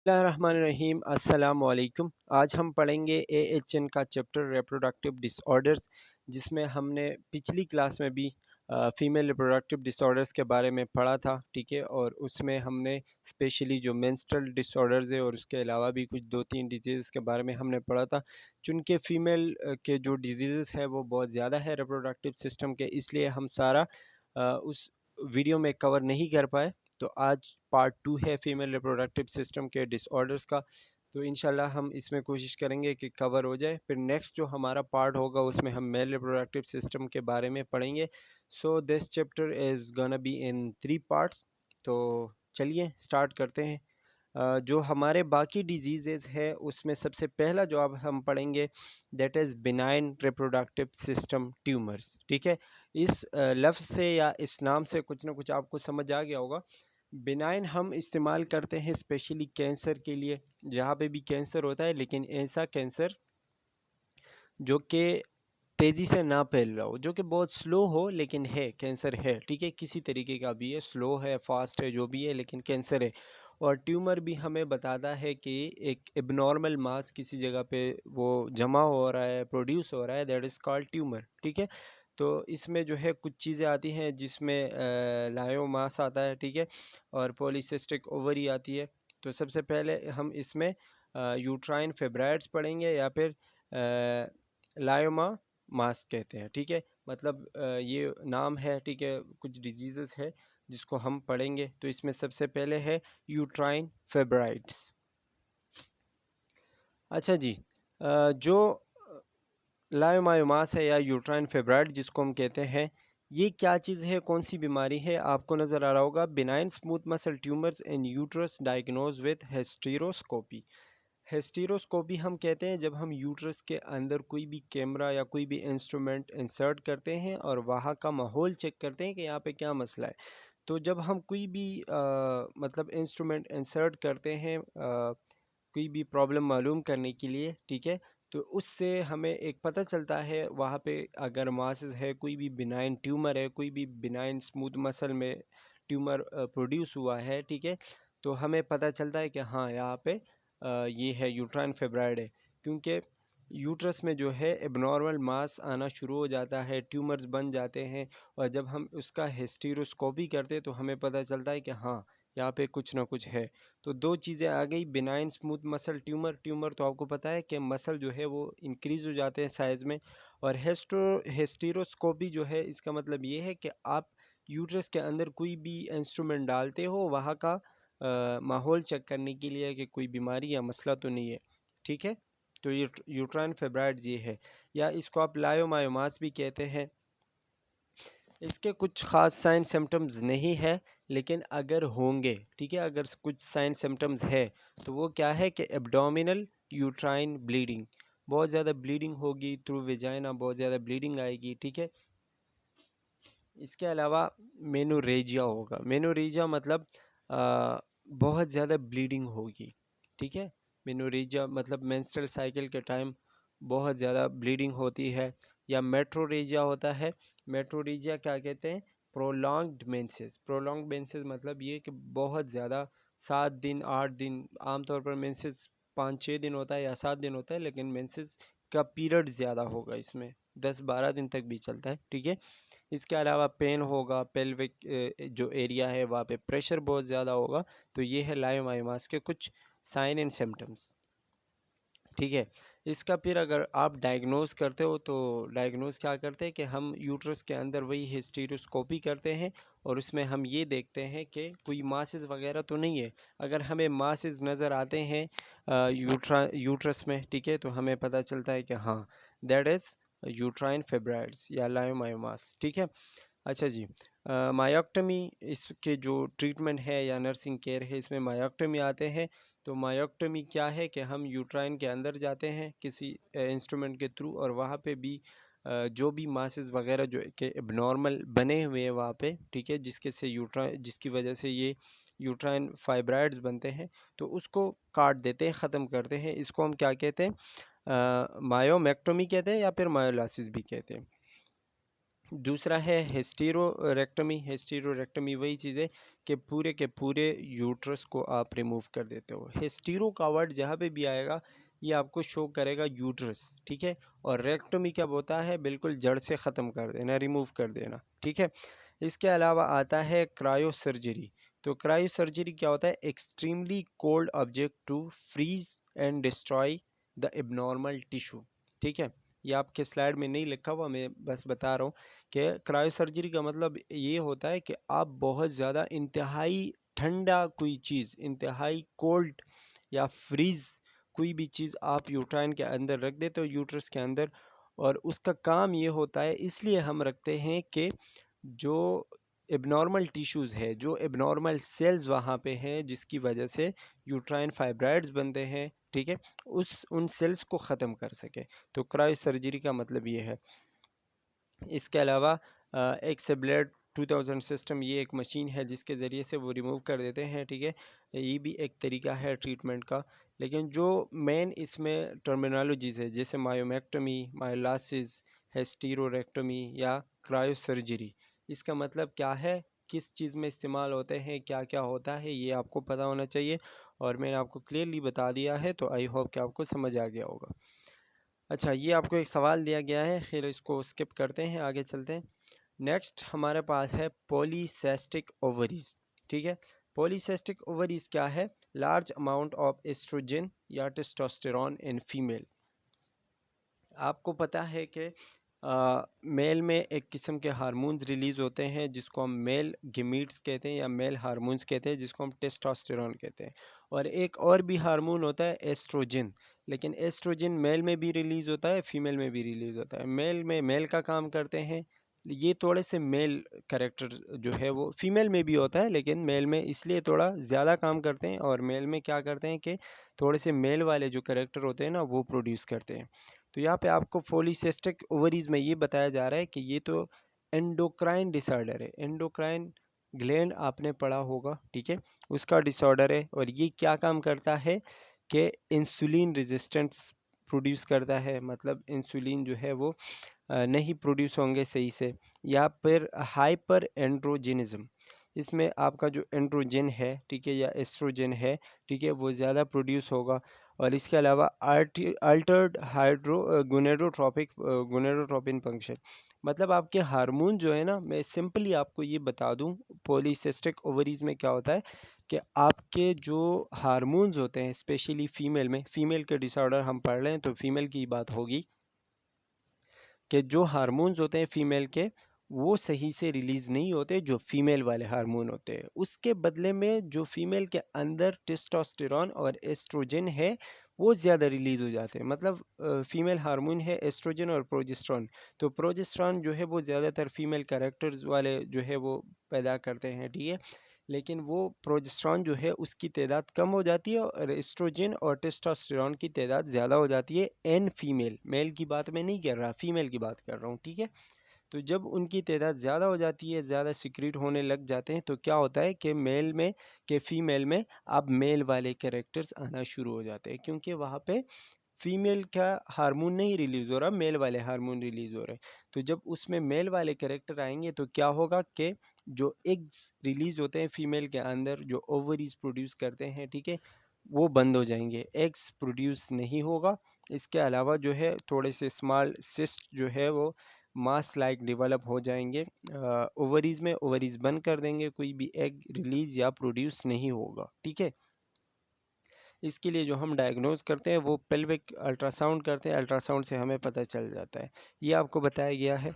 बिस्मिल्लाहिर्रहमानिर्रहीम अस्सलाम वालेकुम। आज हम पढ़ेंगे एएचएन का चैप्टर रिप्रोडक्टिव डिसऑर्डर्स, जिसमें हमने पिछली क्लास में भी फीमेल रिप्रोडक्टिव डिसऑर्डर्स के बारे में पढ़ा था, ठीक है। और उसमें हमने स्पेशली जो मेंस्ट्रुअल डिसऑर्डर्स है और उसके अलावा भी कुछ 2-3 डिजीज़ के बारे में हमने पढ़ा था। चूँकि फ़ीमेल के जो डिजीज़ है वो बहुत ज़्यादा है रिप्रोडक्टिव सिस्टम के, इसलिए हम सारा उस वीडियो में कवर नहीं कर पाए। तो आज पार्ट 2 है फीमेल रिप्रोडक्टिव सिस्टम के डिसऑर्डर्स का। तो इंशाल्लाह हम इसमें कोशिश करेंगे कि कवर हो जाए। फिर नेक्स्ट जो हमारा पार्ट होगा उसमें हम मेल रिप्रोडक्टिव सिस्टम के बारे में पढ़ेंगे। So this chapter is gonna be in 3 parts. तो चलिए स्टार्ट करते हैं। जो हमारे बाकी डिजीज़ेज़ है उसमें सबसे पहला जो अब हम पढ़ेंगे that is benign reproductive system tumours, ठीक है। इस लफ्ज़ से या इस नाम से कुछ ना कुछ आपको समझ आ गया होगा। बिनाइन हम इस्तेमाल करते हैं स्पेशली कैंसर के लिए, जहाँ पे भी कैंसर होता है, लेकिन ऐसा कैंसर जो कि तेज़ी से ना फैल रहा हो, जो कि बहुत स्लो हो, लेकिन है कैंसर है, ठीक है। किसी तरीके का भी है, स्लो है, फास्ट है, जो भी है, लेकिन कैंसर है। और ट्यूमर भी हमें बताता है कि एक एबनॉर्मल मास किसी जगह पे वो जमा हो रहा है, प्रोड्यूस हो रहा है, दैट इज़ कॉल्ड ट्यूमर, ठीक है। तो इसमें जो है कुछ चीज़ें आती हैं जिसमें लायोमास आता है, ठीक है, और पॉलीसिस्टिक ओवरी आती है। तो सबसे पहले हम इसमें यूट्राइन फेब्राइड्स पढ़ेंगे या फिर लायोमा मास कहते हैं, ठीक है। मतलब ये नाम है, ठीक है, कुछ डिजीज़ेस है जिसको हम पढ़ेंगे। तो इसमें सबसे पहले है यूट्राइन फेब्राइड्स। अच्छा जी, जो लायोमायोमास है या यूट्राइन फेब्राइड जिसको हम कहते हैं, ये क्या चीज़ है, कौन सी बीमारी है? आपको नज़र आ रहा होगा, benign smooth muscle tumours in uterus diagnose with hysteroscopy. Hysteroscopy हम कहते हैं जब हम यूट्रस के अंदर कोई भी कैमरा या कोई भी इंस्ट्रूमेंट इंसर्ट करते हैं और वहाँ का माहौल चेक करते हैं कि यहाँ पे क्या मसला है। तो जब हम कोई भी मतलब इंस्ट्रूमेंट इंसर्ट करते हैं कोई भी प्रॉब्लम मालूम करने के लिए, ठीक है, तो उससे हमें एक पता चलता है वहाँ पे अगर मासेस है, कोई भी बिनाइन ट्यूमर है, कोई भी बिनाइन स्मूथ मसल में ट्यूमर प्रोड्यूस हुआ है, ठीक है, तो हमें पता चलता है कि हाँ यहाँ पे ये है यूट्राइन फेब्राइड है। क्योंकि यूट्रस में जो है एबनॉर्मल मास आना शुरू हो जाता है, ट्यूमर्स बन जाते हैं, और जब हम उसका हिस्टेरोस्कोपी करते हैं तो हमें पता चलता है कि हाँ यहाँ पे कुछ ना कुछ है। तो दो चीज़ें आ गई, benign smooth muscle tumour, tumour तो आपको पता है कि मसल जो है वो इंक्रीज़ हो जाते हैं साइज़ में, और हिस्टेरोस्कोपी जो है इसका मतलब ये है कि आप यूट्रस के अंदर कोई भी इंस्ट्रूमेंट डालते हो वहाँ का माहौल चेक करने के लिए कि कोई बीमारी या मसला तो नहीं है, ठीक है। तो ये यूट्राइन फेब्राइड्स ये है, या इसको आप लायोमायोमास भी कहते हैं। इसके कुछ ख़ास साइन सिम्टम्स नहीं है, लेकिन अगर होंगे, ठीक है, अगर कुछ साइन सिम्टम्स है तो वो क्या है कि एब्डोमिनल यूट्राइन ब्लीडिंग, बहुत ज़्यादा ब्लीडिंग होगी थ्रू वेजाइना, बहुत ज़्यादा ब्लीडिंग आएगी, ठीक है। इसके अलावा मेनोरेजिया होगा, मेनोरेजिया मतलब बहुत ज़्यादा ब्लीडिंग होगी, ठीक है। मेनोरेजिया मतलब मेंस्ट्रुअल साइकिल के टाइम बहुत ज़्यादा ब्लीडिंग होती है। या मेट्रोरेजिया होता है, मेट्रोरेजिया क्या कहते हैं, प्रोलॉन्ग्ड मेंसेस, प्रोलॉन्ग्ड मेंसेस मतलब ये कि बहुत ज़्यादा 7 दिन 8 दिन, आमतौर पर मेंसेस 5-6 दिन होता है या 7 दिन होता है, लेकिन मेंसेस का पीरियड ज़्यादा होगा, इसमें 10-12 दिन तक भी चलता है, ठीक है। इसके अलावा पेन होगा, पेल्विक जो एरिया है वहाँ पे प्रेशर बहुत ज़्यादा होगा। तो ये है लायोमायोमास के कुछ साइन एंड सिम्टम्स, ठीक है। इसका फिर अगर आप डायग्नोज करते हो तो डायग्नोज क्या करते हैं कि हम यूट्रस के अंदर वही हिस्टेरोस्कोपी करते हैं, और उसमें हम ये देखते हैं कि कोई मासेस वगैरह तो नहीं है। अगर हमें मासेस नज़र आते हैं यूट्रस में, ठीक है, तो हमें पता चलता है कि हाँ दैट इज़ यूट्राइन फेब्राइड्स या लायोमायोमास, ठीक है। अच्छा जी, मायोक्टमी इसके जो ट्रीटमेंट है या नर्सिंग केयर है, इसमें मायोक्टमी आते हैं। तो मायोक्टमी क्या है कि हम यूट्राइन के अंदर जाते हैं किसी इंस्ट्रूमेंट के थ्रू, और वहाँ पे भी जो भी मासेस वगैरह जो कि एबनॉर्मल बने हुए हैं वहाँ पे, ठीक है, जिसकी वजह से ये यूट्राइन फाइब्राइड्स बनते हैं, तो उसको काट देते हैं, ख़त्म करते हैं। इसको हम क्या कहते हैं, मायोमेक्टोमी कहते हैं या फिर मायोलासिस भी कहते हैं, दूसरा है हिस्टेरोरेक्टमी। हिस्टेरोरेक्टमी वही चीज़ है कि पूरे के पूरे यूट्रस को आप रिमूव कर देते हो। हिस्टेरो का वर्ड जहाँ पे भी आएगा ये आपको शो करेगा यूट्रस, ठीक है। और रेक्टोमी क्या होता है, बिल्कुल जड़ से ख़त्म कर देना, रिमूव कर देना, ठीक है। इसके अलावा आता है क्रायो सर्जरी। तो क्रायो सर्जरी क्या होता है, extremely cold object to freeze and destroy the abnormal tissue, ठीक है। ये आपके स्लाइड में नहीं लिखा हुआ, मैं बस बता रहा हूँ कि क्रायो सर्जरी का मतलब ये होता है कि आप बहुत ज़्यादा इंतहाई ठंडा कोई चीज़, इंतहाई कोल्ड या फ्रीज़ कोई भी चीज़ आप यूट्राइन के अंदर रख देते हो, यूट्रस के अंदर। और उसका काम ये होता है, इसलिए हम रखते हैं कि जो एबनॉर्मल टिश्यूज़ है, जो एबनॉर्मल सेल्स वहाँ पे हैं जिसकी वजह से यूट्राइन फाइब्राइड्स बनते हैं, ठीक है, उन सेल्स को ख़त्म कर सके। तो क्रायो सर्जरी का मतलब ये है। इसके अलावा एक सेब्लेट 2000 सिस्टम, ये एक मशीन है जिसके ज़रिए से वो रिमूव कर देते हैं, ठीक है। ये भी एक तरीका है ट्रीटमेंट का। लेकिन जो मेन इसमें टर्मिनोलॉजीज़ है जैसे मायोमेक्टमी, मायोलासिस, हेस्टीरोरेक्टमी या क्रायोसर्जरी, इसका मतलब क्या है, किस चीज़ में इस्तेमाल होते हैं, क्या क्या होता है, ये आपको पता होना चाहिए। और मैंने आपको क्लियरली बता दिया है, तो आई होप कि आपको समझ आ गया होगा। अच्छा, ये आपको एक सवाल दिया गया है, फिर इसको स्किप करते हैं, आगे चलते हैं। नेक्स्ट हमारे पास है पॉलीसिस्टिक ओवरीज, ठीक है। पॉलीसिस्टिक ओवरीज क्या है, लार्ज अमाउंट ऑफ एस्ट्रोजन या टेस्टोस्टेरॉन इन फीमेल। आपको पता है कि मेल में एक किस्म के हार्मोन्स रिलीज़ होते हैं जिसको हम मेल गिमीट्स कहते हैं या मेल हार्मोन्स कहते हैं, जिसको हम टेस्टोस्टेरॉन कहते हैं। और एक और भी हार्मोन होता है एस्ट्रोजन, लेकिन एस्ट्रोजन मेल में भी रिलीज़ होता है, फीमेल में भी रिलीज़ होता है। मेल में मेल का काम करते हैं, ये थोड़े से मेल कैरेक्टर जो है वो फीमेल में भी होता है, लेकिन मेल में इसलिए थोड़ा ज़्यादा काम करते हैं। और मेल में क्या करते हैं कि थोड़े से मेल वाले जो कैरेक्टर होते हैं ना, वो प्रोड्यूस करते हैं। तो यहाँ पे आपको पॉलीसिस्टिक ओवरीज में ये बताया जा रहा है कि ये तो एंडोक्राइन डिसऑर्डर है। एंडोक्राइन ग्लैंड आपने पढ़ा होगा, ठीक है, उसका डिसऑर्डर है। और ये क्या काम करता है कि इंसुलिन रेजिस्टेंस प्रोड्यूस करता है, मतलब इंसुलिन जो है वो नहीं प्रोड्यूस होंगे सही से। या फिर हाइपर एंड्रोजिनिज्म, इसमें आपका जो एंड्रोजन है, ठीक है, या एस्ट्रोजन है, ठीक है, वो ज़्यादा प्रोड्यूस होगा। और इसके अलावा अल्टर्ड हाइड्रो गुनेडोट्रोपिन फंक्शन, मतलब आपके हार्मोन जो है ना, मैं सिंपली आपको ये बता दूं, पॉलीसिस्टिक ओवरीज में क्या होता है कि आपके जो हार्मोन्स होते हैं, स्पेशली फीमेल में, फीमेल के डिसऑर्डर हम पढ़ रहे हैं तो फीमेल की बात होगी, कि जो हार्मोन्स होते हैं फीमेल के, वो सही से रिलीज़ नहीं होते, जो फीमेल वाले हार्मोन होते हैं। उसके बदले में जो फीमेल के अंदर टेस्टोस्टेरॉन और एस्ट्रोजन है, वो ज़्यादा रिलीज़ हो जाते हैं। मतलब फीमेल हार्मोन है एस्ट्रोजन और प्रोजेस्टेरॉन, तो प्रोजेस्टेरॉन जो है वो ज़्यादातर फीमेल कैरेक्टर्स वाले जो है वो पैदा करते हैं, ठीक है। लेकिन वो प्रोजेस्टेरॉन जो है उसकी तादाद कम हो जाती है और एस्ट्रोजन और टेस्टोस्टेरॉन की तादाद ज़्यादा हो जाती है एन फीमेल। मेल की बात मैं नहीं कर रहा, फीमेल की बात कर रहा हूँ, ठीक है। तो जब उनकी तादाद ज़्यादा हो जाती है, ज़्यादा सिक्रीट होने लग जाते हैं, तो क्या होता है कि मेल में के फीमेल में अब मेल वाले कैरेक्टर्स आना शुरू हो जाते हैं, क्योंकि वहाँ पे फीमेल का हार्मोन नहीं रिलीज़ हो रहा, मेल वाले हार्मोन रिलीज़ हो रहे हैं। तो जब उसमें मेल वाले कैरेक्टर आएंगे तो क्या होगा कि जो एग्स रिलीज़ होते हैं फीमेल के अंदर, जो ओवरीज प्रोड्यूस करते हैं, ठीक है, वो बंद हो जाएंगे, एग्स प्रोड्यूस नहीं होगा। इसके अलावा जो है थोड़े से स्मॉल सिस्ट जो है वो मास लाइक डेवलप हो जाएंगे ओवरीज में, ओवरीज बंद कर देंगे, कोई भी एग रिलीज़ या प्रोड्यूस नहीं होगा, ठीक है। इसके लिए जो हम डायग्नोज करते हैं वो पेल्विक अल्ट्रासाउंड करते हैं, अल्ट्रासाउंड से हमें पता चल जाता है। ये आपको बताया गया है।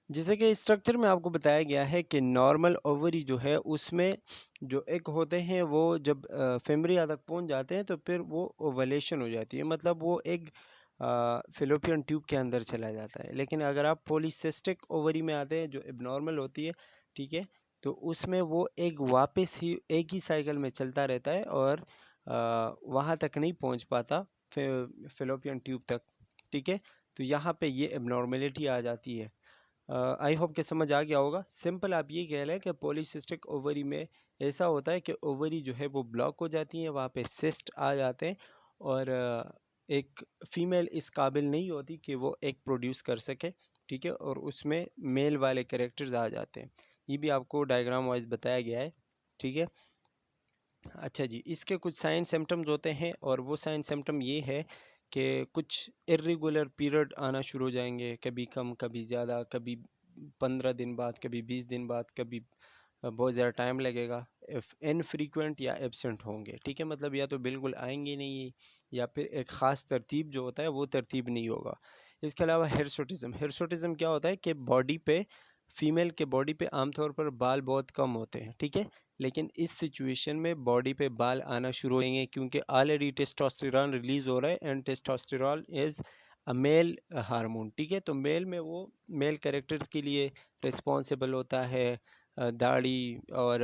जैसे कि स्ट्रक्चर में आपको बताया गया है कि नॉर्मल ओवरी जो है उसमें जो एग होते हैं वो जब फेमरिया तक पहुंच जाते हैं तो फिर वो ओवलेशन हो जाती है, मतलब वो एग फिलोपियन ट्यूब के अंदर चला जाता है। लेकिन अगर आप पॉलीसिस्टिक ओवरी में आते हैं जो एबनॉर्मल होती है, ठीक है, तो उसमें वो एग वापस ही एक ही साइकिल में चलता रहता है और वहाँ तक नहीं पहुँच पाता, फिलोपियन ट्यूब तक, ठीक है। तो यहाँ पे ये एबनॉर्मेलिटी आ जाती है। आई होप कि समझ आ गया होगा। सिंपल आप ये कह रहे हैं कि पॉलीसिस्टिक ओवरी में ऐसा होता है कि ओवरी जो है वो ब्लॉक हो जाती है, वहाँ पे सिस्ट आ जाते हैं और एक फ़ीमेल इस काबिल नहीं होती कि वो एग प्रोड्यूस कर सके, ठीक है, और उसमें मेल वाले कैरेक्टर्स आ जाते हैं। ये भी आपको डायग्राम वाइज बताया गया है, ठीक है। अच्छा जी, इसके कुछ साइन सिम्टम्स होते हैं और वो साइन सिम्टम ये है कि कुछ इर्रेगुलर पीरियड आना शुरू हो जाएंगे, कभी कम कभी ज़्यादा, कभी 15 दिन बाद, कभी 20 दिन बाद, कभी बहुत ज़्यादा टाइम लगेगा। इफ़ इनफ्रीक्वेंट या एब्सेंट होंगे, ठीक है, मतलब या तो बिल्कुल आएंगे नहीं या फिर एक ख़ास तरतीब जो होता है वो तरतीब नहीं होगा। इसके अलावा हिर्सुटिज़म, हिर्सुटिज़म क्या होता है कि बॉडी पे, फीमेल के बॉडी पे आमतौर पर बाल बहुत कम होते हैं, ठीक है, लेकिन इस सिचुएशन में बॉडी पे बाल आना शुरू होंगे क्योंकि ऑलरेडी टेस्टोस्टेरॉन रिलीज हो रहा है and testosterone is a male hormone, ठीक है। तो मेल में वो मेल कैरेक्टर्स के लिए रिस्पॉन्सिबल होता है, दाढ़ी और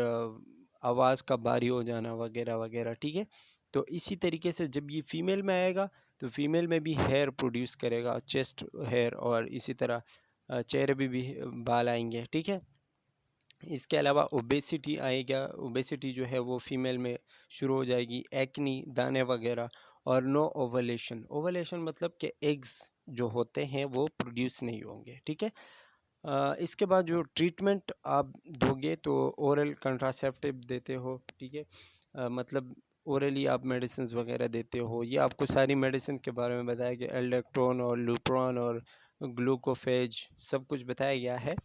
आवाज़ का भारी हो जाना वगैरह वगैरह, ठीक है। तो इसी तरीके से जब ये फीमेल में आएगा तो फीमेल में भी हेयर प्रोड्यूस करेगा, चेस्ट हेयर, और इसी तरह चेहरे पे भी बाल आएंगे, ठीक है। इसके अलावा ओबेसिटी आएगा, ओबेसिटी जो है वो फीमेल में शुरू हो जाएगी, एक्नी, दाने वगैरह, और नो ओवलेशन, ओवलेशन मतलब कि एग्स जो होते हैं वो प्रोड्यूस नहीं होंगे, ठीक है। इसके बाद जो ट्रीटमेंट आप दोगे तो ओरल कंट्रासेप्टिव देते हो, ठीक है, मतलब ओरली आप मेडिसिन वगैरह देते हो। ये आपको सारी मेडिसिन के बारे में बताया गया, एल्डेक्ट्रोन और लुप्रोन और ग्लूकोफेज सब कुछ बताया गया है।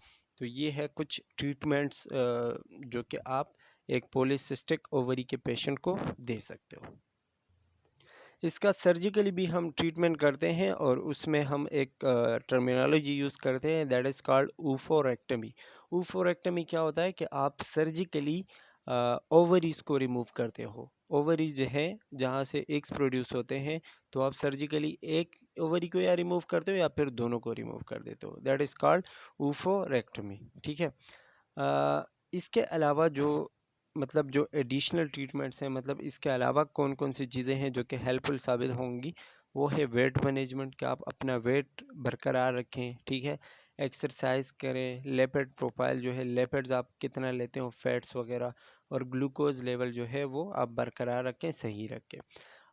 तो ये है कुछ ट्रीटमेंट्स जो कि आप एक पॉलीसिस्टिक ओवरी के पेशेंट को दे सकते हो। इसका सर्जिकली भी हम ट्रीटमेंट करते हैं और उसमें हम एक टर्मिनोलॉजी यूज़ करते हैं, दैट इज़ कॉल्ड ऊफोरेक्टमी। ऊफोरेक्टमी क्या होता है कि आप सर्जिकली ओवरीज को रिमूव करते हो। ओवरीज जो है जहाँ से एग्स प्रोड्यूस होते हैं, तो आप सर्जिकली एक ओवरी को या रिमूव करते हो या फिर दोनों को रिमूव कर देते हो, दैट इज़ कॉल्ड ऊफोरेक्टमी, ठीक है। इसके अलावा जो मतलब जो एडिशनल ट्रीटमेंट्स हैं, मतलब इसके अलावा कौन कौन सी चीज़ें हैं जो कि हेल्पफुल साबित होंगी, वो है वेट मैनेजमेंट, कि आप अपना वेट बरकरार रखें, ठीक है, एक्सरसाइज करें, लेपिड प्रोफाइल जो है, लेपिड्स आप कितना लेते हो, फैट्स वगैरह, और ग्लूकोज लेवल जो है वो आप बरकरार रखें, सही रखें।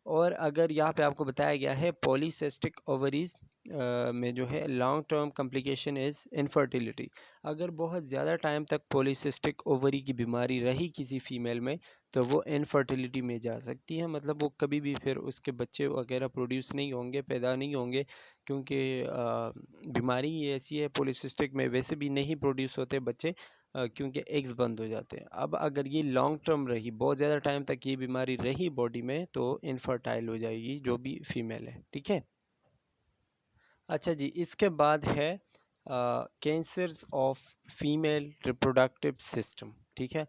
और अगर यहाँ पे आपको बताया गया है पॉलीसिस्टिक ओवरीज में जो है long term complication is infertility. अगर बहुत ज़्यादा टाइम तक पॉलीसिस्टिक ओवरी की बीमारी रही किसी फीमेल में तो वो इनफर्टिलिटी में जा सकती है, मतलब वो कभी भी फिर उसके बच्चे वगैरह प्रोड्यूस नहीं होंगे, पैदा नहीं होंगे, क्योंकि बीमारी ही ऐसी है पॉलीसिस्टिक में, वैसे भी नहीं प्रोड्यूस होते बच्चे, क्योंकि एग्स बंद हो जाते हैं। अब अगर ये लॉन्ग टर्म रही, बहुत ज़्यादा टाइम तक ये बीमारी रही बॉडी में, तो इनफर्टाइल हो जाएगी जो भी फीमेल है, ठीक है। अच्छा जी, इसके बाद है cancers of female reproductive system, ठीक है।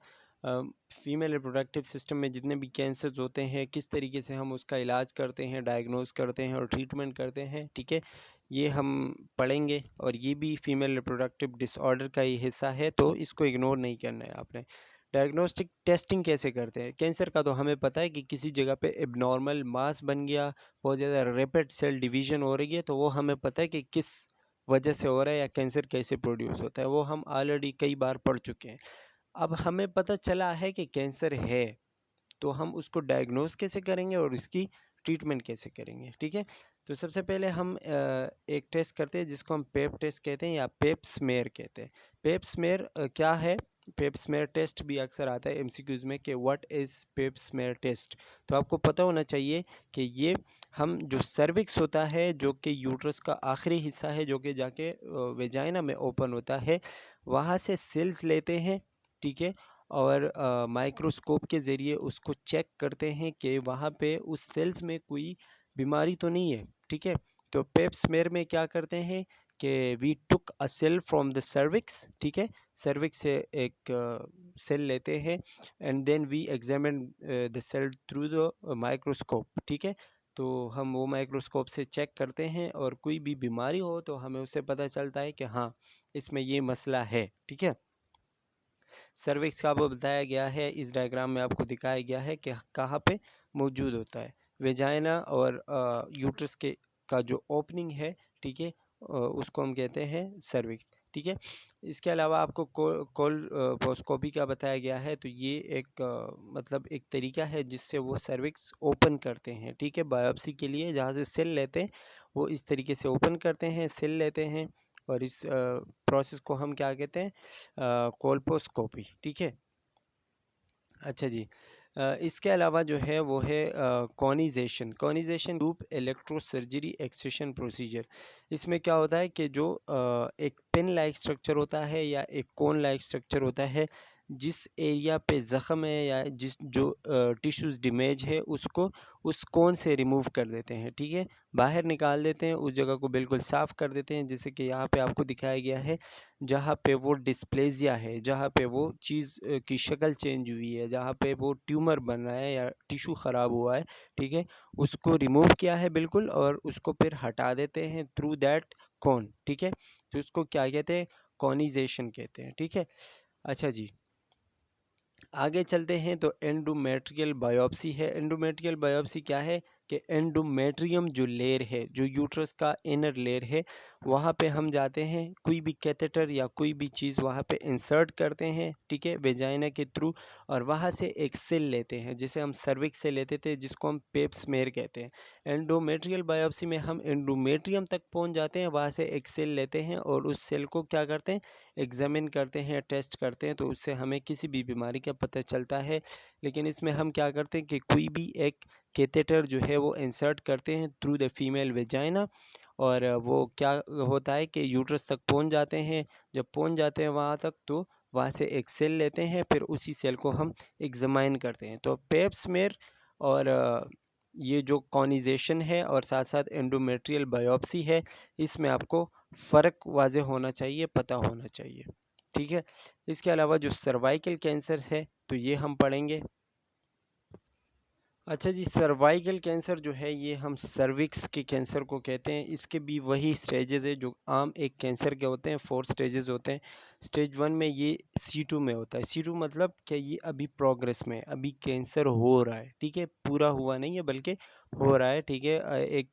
फीमेल रिप्रोडक्टिव सिस्टम में जितने भी कैंसर्स होते हैं, किस तरीके से हम उसका इलाज करते हैं, डायग्नोज करते हैं और ट्रीटमेंट करते हैं, ठीक है, ये हम पढ़ेंगे। और ये भी फीमेल रिप्रोडक्टिव डिसऑर्डर का ही हिस्सा है, तो इसको इग्नोर नहीं करना है आपने। डायग्नोस्टिक टेस्टिंग कैसे करते हैं कैंसर का, तो हमें पता है कि किसी जगह पे एबनॉर्मल मास बन गया, बहुत ज़्यादा रैपिड सेल डिवीजन हो रही है, तो वो हमें पता है कि किस वजह से हो रहा है या कैंसर कैसे प्रोड्यूस होता है, वो हम ऑलरेडी कई बार पढ़ चुके हैं। अब हमें पता चला है कि कैंसर है, तो हम उसको डायग्नोस कैसे करेंगे और उसकी ट्रीटमेंट कैसे करेंगे, ठीक है। तो सबसे पहले हम एक टेस्ट करते हैं जिसको हम पेप टेस्ट कहते हैं या पेप स्मेयर कहते हैं। पेप स्मेयर क्या है, पेप स्मेयर टेस्ट भी अक्सर आता है एमसीक्यूज में कि what is pap smear test. तो आपको पता होना चाहिए कि ये हम जो सर्विक्स होता है, जो कि यूट्रस का आखिरी हिस्सा है, जो कि जाके वेजाइना में ओपन होता है, वहाँ से सेल्स लेते हैं, ठीक है, और माइक्रोस्कोप के ज़रिए उसको चेक करते हैं कि वहाँ पे उस सेल्स में कोई बीमारी तो नहीं है, ठीक है। तो पेप स्मेयर में क्या करते हैं कि we took a cell from the cervix, ठीक है, सर्विक्स से एक सेल लेते हैं and then we examine the cell through the microscope, ठीक है। तो हम वो माइक्रोस्कोप से चेक करते हैं और कोई भी बीमारी हो तो हमें उससे पता चलता है कि हाँ इसमें ये मसला है, ठीक है। सर्विक्स का आपको बताया गया है, इस डायग्राम में आपको दिखाया गया है कि कहाँ पे मौजूद होता है, वेजाइना और यूट्रस के का जो ओपनिंग है, ठीक है, उसको हम कहते हैं सर्विक्स। ठीक है। इसके अलावा आपको कोलपोस्कोपी का बताया गया है, तो ये एक मतलब एक तरीका है जिससे वो सर्विक्स ओपन करते हैं, ठीक है। बायोप्सी के लिए जहाँ से सेल लेते हैं वो इस तरीके से ओपन करते हैं, सेल लेते हैं, और इस प्रोसेस को हम क्या कहते हैं, कोलपोस्कोपी, ठीक है। अच्छा जी। इसके अलावा जो है वो है कॉनिजेशन लूप इलेक्ट्रोसर्जरी एक्सट्रूशन प्रोसीजर। इसमें क्या होता है कि जो एक पिन लाइक स्ट्रक्चर होता है या एक कोन लाइक स्ट्रक्चर होता है, जिस एरिया पे ज़ख़म है या जिस जो टिश्यूज़ डैमेज है उसको उस कोन से रिमूव कर देते हैं, ठीक है। बाहर निकाल देते हैं, उस जगह को बिल्कुल साफ़ कर देते हैं, जैसे कि यहाँ पे आपको दिखाया गया है, जहाँ पे वो डिस्प्लेजिया है, जहाँ पे वो चीज़ की शक्ल चेंज हुई है, जहाँ पे वो ट्यूमर बन रहा है या टिश्यू ख़राब हुआ है, ठीक है, उसको रिमूव किया है बिल्कुल, और उसको फिर हटा देते हैं थ्रू दैट कोन, ठीक है। तो उसको क्या कहते हैं, कॉनिजेशन कहते हैं, ठीक है। अच्छा जी, आगे चलते हैं तो एंडोमेट्रियल बायोप्सी है। एंडोमेट्रियल बायोप्सी क्या है कि एंडोमेट्रियम जो लेयर है, जो यूट्रस का इनर लेयर है, वहाँ पे हम जाते हैं, कोई भी कैथेटर या कोई भी चीज़ वहाँ पे इंसर्ट करते हैं, ठीक है, वेजाइना के थ्रू, और वहाँ से एक सेल लेते हैं, जिसे हम सर्विक्स से लेते थे, जिसको हम पेप स्मेयर कहते हैं। एंडोमेट्रियल बायोप्सी में हम एंडोमेट्रियम तक पहुँच जाते हैं, वहाँ से एक सेल लेते हैं और उस सेल को क्या करते हैं, एग्जामिन करते हैं, टेस्ट करते हैं, तो उससे हमें किसी भी बीमारी का पता चलता है। लेकिन इसमें हम क्या करते हैं कि कोई भी एक कैथेटर जो है वो इंसर्ट करते हैं थ्रू द फीमेल वेजाइना, और वो क्या होता है कि यूट्रस तक पहुंच जाते हैं। जब पहुंच जाते हैं वहाँ तक, तो वहाँ से एक सेल लेते हैं, फिर उसी सेल को हम एग्जामाइन करते हैं। तो पेप स्मेयर और ये जो कॉनिजेशन है और साथ साथ एंडोमेट्रियल बायोप्सी है, इसमें आपको फ़र्क वाज़ेह होना चाहिए, पता होना चाहिए, ठीक है। इसके अलावा जो सर्वाइकल कैंसर है, तो ये हम पढ़ेंगे। अच्छा जी, सर्वाइकल कैंसर जो है ये हम सर्विक्स के कैंसर को कहते हैं। इसके भी वही स्टेजेस है जो आम एक कैंसर के होते हैं, 4 स्टेजेस होते हैं। स्टेज 1 में ये C2 में होता है। C2 मतलब कि ये अभी प्रोग्रेस में है, अभी कैंसर हो रहा है, ठीक है, पूरा हुआ नहीं है बल्कि हो रहा है, ठीक है, एक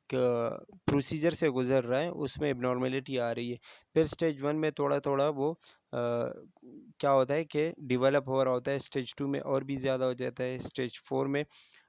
प्रोसीजर से गुजर रहा है, उसमें एबनॉर्मेलिटी आ रही है। फिर स्टेज 1 में थोड़ा थोड़ा वो क्या होता है कि डेवलप हो रहा होता है, स्टेज 2 में और भी ज़्यादा हो जाता है, स्टेज 4 में,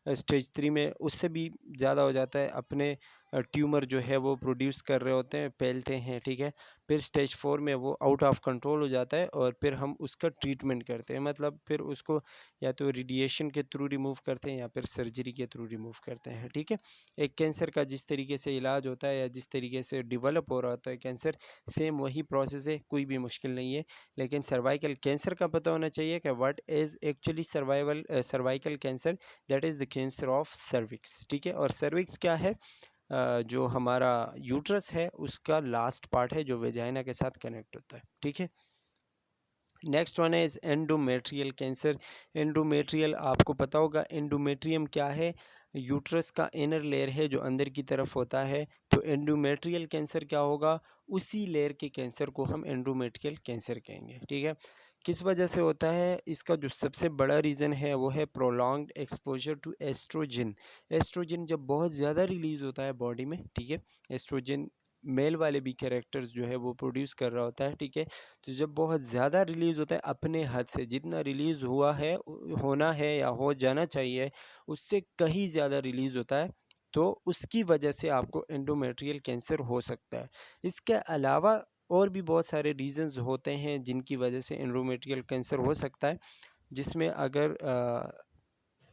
स्टेज 3 में उससे भी ज़्यादा हो जाता है, अपने ट्यूमर जो है वो प्रोड्यूस कर रहे होते हैं, फैलते हैं, ठीक है। फिर स्टेज 4 में वो आउट ऑफ कंट्रोल हो जाता है, और फिर हम उसका ट्रीटमेंट करते हैं, मतलब फिर उसको या तो रेडिएशन के थ्रू रिमूव करते हैं या फिर सर्जरी के थ्रू रिमूव करते हैं, ठीक है। एक कैंसर का जिस तरीके से इलाज होता है या जिस तरीके से डेवलप हो रहा होता है कैंसर, सेम वही प्रोसेस है, कोई भी मुश्किल नहीं है। लेकिन सर्वाइकल कैंसर का पता होना चाहिए कि what is actually cervical cancer, that is the cancer of cervix, ठीक है। और सर्विक्स क्या है, जो हमारा यूट्रस है उसका लास्ट पार्ट है जो वेजाइना के साथ कनेक्ट होता है, ठीक है। नेक्स्ट वन है इज एंडोमेट्रियल कैंसर। एंडोमेट्रियल आपको पता होगा, एंडोमेट्रियम क्या है, यूट्रस का इनर लेयर है जो अंदर की तरफ होता है। तो एंडोमेट्रियल कैंसर क्या होगा, उसी लेयर के कैंसर को हम एंडोमेट्रियल कैंसर कहेंगे, ठीक है। किस वजह से होता है, इसका जो सबसे बड़ा रीज़न है वो है prolonged exposure to estrogen. Estrogen जब बहुत ज़्यादा रिलीज़ होता है बॉडी में, ठीक है, एस्ट्रोजन मेल वाले भी कैरेक्टर्स जो है वो प्रोड्यूस कर रहा होता है, ठीक है। तो जब बहुत ज़्यादा रिलीज़ होता है, अपने हद से जितना रिलीज़ हुआ है, होना है या हो जाना चाहिए, उससे कहीं ज़्यादा रिलीज़ होता है, तो उसकी वजह से आपको एंडोमेट्रियल कैंसर हो सकता है। इसके अलावा और भी बहुत सारे रीज़न्स होते हैं जिनकी वजह से एंडोमेट्रियल कैंसर हो सकता है, जिसमें अगर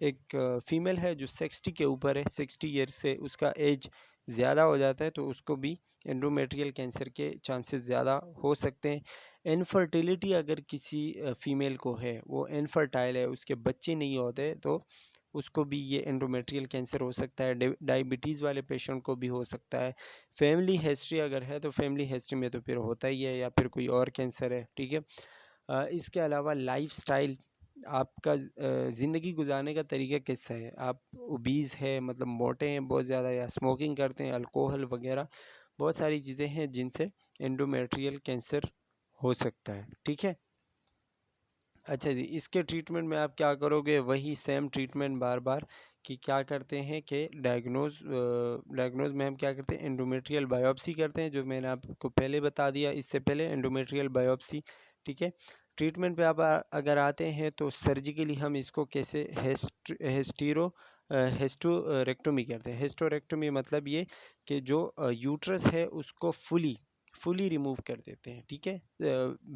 एक फ़ीमेल है जो 60 के ऊपर है, 60 ईयर्स से उसका एज ज़्यादा हो जाता है, तो उसको भी एंडोमेट्रियल कैंसर के चांसेस ज़्यादा हो सकते हैं। इनफर्टिलिटी अगर किसी फ़ीमेल को है, वो इनफर्टाइल है, उसके बच्चे नहीं होते, तो उसको भी ये एंडोमेट्रियल कैंसर हो सकता है। डायबिटीज़ वाले पेशेंट को भी हो सकता है। फैमिली हिस्ट्री अगर है, तो फैमिली हिस्ट्री में तो फिर होता ही है, या फिर कोई और कैंसर है, ठीक है। इसके अलावा लाइफ़स्टाइल, आपका ज़िंदगी गुजारने का तरीका कैसा है, आप ओबीज़ है, मतलब मोटे हैं बहुत ज़्यादा, या स्मोकिंग करते हैं, अल्कोहल वगैरह, बहुत सारी चीज़ें हैं जिनसे एंडोमेट्रियल कैंसर हो सकता है, ठीक है। अच्छा जी, इसके ट्रीटमेंट में आप क्या करोगे, वही सेम ट्रीटमेंट बार बार, कि क्या करते हैं कि डायग्नोज में हम क्या करते हैं, एंडोमेट्रियल बायोप्सी करते हैं, जो मैंने आपको पहले बता दिया, इससे पहले एंडोमेट्रियल बायोप्सी। ठीक है। ट्रीटमेंट पे आप अगर आते हैं तो सर्जिकली हम इसको कैसे हेस्टोरेक्टोमी करते हैं। हेस्टोरेक्टोमी मतलब ये कि जो यूट्रस है उसको फुली रिमूव कर देते हैं। ठीक है।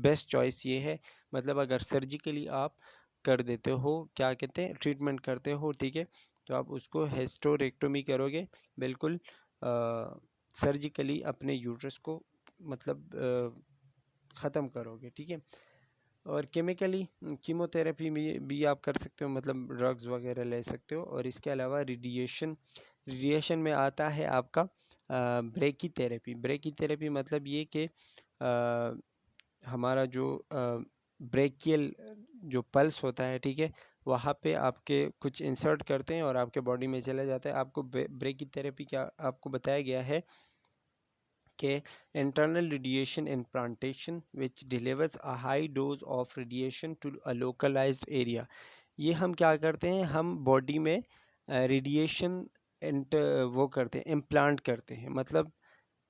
बेस्ट चॉइस ये है, मतलब अगर सर्जिकली आप कर देते हो, क्या कहते हैं, ट्रीटमेंट करते हो, ठीक है, तो आप उसको हेस्टोरेक्टोमी करोगे, बिल्कुल सर्जिकली अपने यूट्रस को मतलब ख़त्म करोगे। ठीक है। और केमिकली कीमोथेरेपी भी आप कर सकते हो, मतलब ड्रग्स वगैरह ले सकते हो। और इसके अलावा रेडिएशन में आता है आपका ब्रेकी थेरेपी मतलब ये कि हमारा जो ब्रेकियल जो पल्स होता है, ठीक है, वहाँ पे आपके कुछ इंसर्ट करते हैं और आपके बॉडी में चला जाता है। आपको ब्रेकी थेरेपी क्या आपको बताया गया है कि internal radiation implantation which delivers a high dose of radiation to a localised area. ये हम क्या करते हैं, हम बॉडी में रेडिएशन वो करते हैं, इम्प्लांट करते हैं। मतलब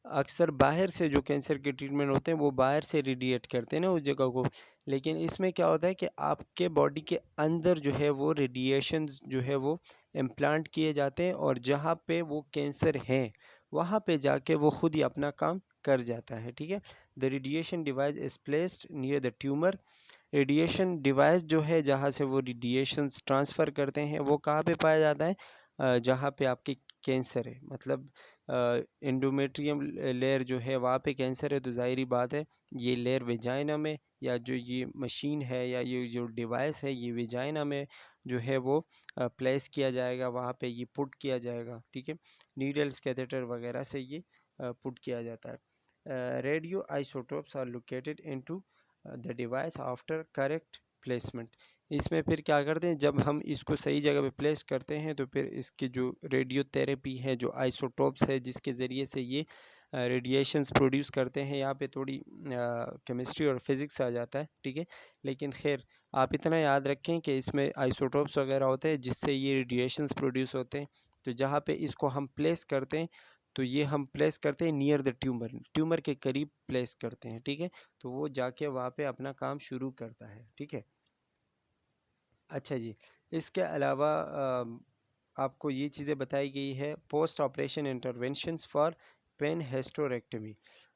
अक्सर बाहर से जो कैंसर के ट्रीटमेंट होते हैं वो बाहर से रेडिएट करते हैं ना उस जगह को, लेकिन इसमें क्या होता है कि आपके बॉडी के अंदर जो है वो रेडिएशन जो है वो इम्प्लांट किए जाते हैं, और जहाँ पे वो कैंसर है वहाँ पे जाके वो खुद ही अपना काम कर जाता है। ठीक है। The radiation device is placed near the tumour. Radiation device जो है जहाँ से वो रेडिएशन ट्रांसफ़र करते हैं वो कहाँ पे पाया जाता है, जहाँ पे आपके कैंसर है। मतलब एंडोमेट्रियम लेयर जो है वहाँ पे कैंसर है, तो ज़ाहिरी बात है ये लेयर वेजाइना में, या जो ये मशीन है या ये जो डिवाइस है ये वेजाइना में जो है वो प्लेस किया जाएगा, वहाँ पे ये पुट किया जाएगा। ठीक है। नीडल्स कैथेटर वगैरह से ये पुट किया जाता है। Radio isotopes are located into the device after correct placement. इसमें फिर क्या करते हैं, जब हम इसको सही जगह पे प्लेस करते हैं तो फिर इसकी जो रेडियोथेरेपी है, जो आइसोटोप्स है जिसके ज़रिए से ये रेडिएशंस प्रोड्यूस करते हैं, यहाँ पे थोड़ी केमिस्ट्री और फिज़िक्स आ जाता है। ठीक है। लेकिन खैर आप इतना याद रखें कि इसमें आइसोटोप्स वगैरह होते हैं जिससे ये रेडिएशंस प्रोड्यूस होते हैं। तो जहाँ पे इसको हम प्लेस करते हैं, तो ये हम प्लेस करते हैं नियर द ट्यूमर के करीब प्लेस करते हैं। ठीक है। तो वो जाके वहाँ पे अपना काम शुरू करता है। ठीक है। अच्छा जी, इसके अलावा आपको ये चीज़ें बताई गई है, post operation interventions for pain hysterectomy.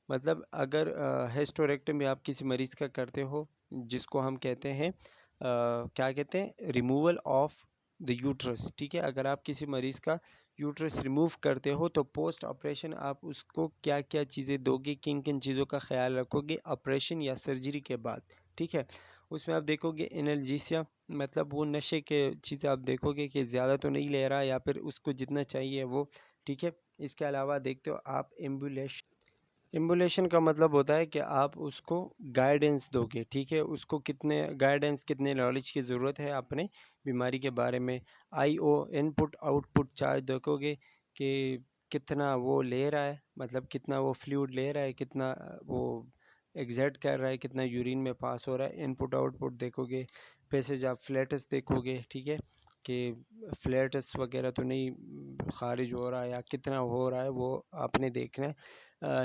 मतलब अगर हेस्टोरेक्टमी आप किसी मरीज़ का करते हो, जिसको हम कहते हैं क्या कहते हैं, रिमूवल ऑफ द यूट्रस। ठीक है। अगर आप किसी मरीज़ का यूट्रस रिमूव करते हो तो पोस्ट ऑपरेशन आप उसको क्या क्या चीज़ें दोगे, किन किन चीज़ों का ख्याल रखोगे ऑपरेशन या सर्जरी के बाद। ठीक है। उसमें आप देखोगे एनाल्जेसिया, मतलब वो नशे के चीज़ें आप देखोगे कि ज़्यादा तो नहीं ले रहा, या फिर उसको जितना चाहिए वो। ठीक है। इसके अलावा देखते हो आप एम्बुलेशन का मतलब होता है कि आप उसको गाइडेंस दोगे। ठीक है। उसको कितने नॉलेज की ज़रूरत है अपने बीमारी के बारे में। आईओ इनपुट आउटपुट चार्ज देखोगे कि कितना वो ले रहा है, मतलब कितना वो फ्लूइड ले रहा है, कितना वो एग्जर्ट कर रहा है, कितना यूरिन में पास हो रहा है। इनपुट आउटपुट देखोगे। पैसेज आप फ्लैटस देखोगे। ठीक है। कि फ्लैटस वगैरह तो नहीं खारिज हो रहा है, या कितना हो रहा है वो आपने देखना है।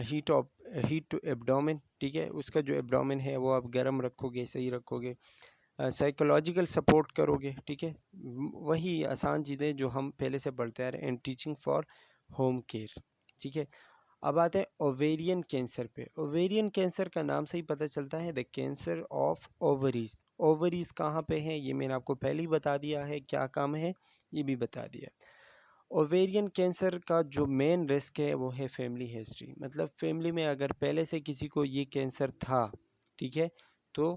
Heat to abdomen. ठीक है। उसका जो एब्डोमेन है वो आप गर्म रखोगे, सही रखोगे। साइकोलॉजिकल सपोर्ट करोगे। ठीक है। वही आसान चीज़ें जो हम पहले से पढ़ते आ रहे हैं, and teaching for home care. ठीक है। अब आते हैं ओवेरियन कैंसर पे। ओवेरियन कैंसर का नाम से ही पता चलता है, the cancer of ovaries. Ovaries कहाँ पे है ये मैंने आपको पहले ही बता दिया है, क्या काम है ये भी बता दिया। ओवेरियन कैंसर का जो मेन रिस्क है वो है फैमिली हिस्ट्री। मतलब फैमिली में अगर पहले से किसी को ये कैंसर था, ठीक है, तो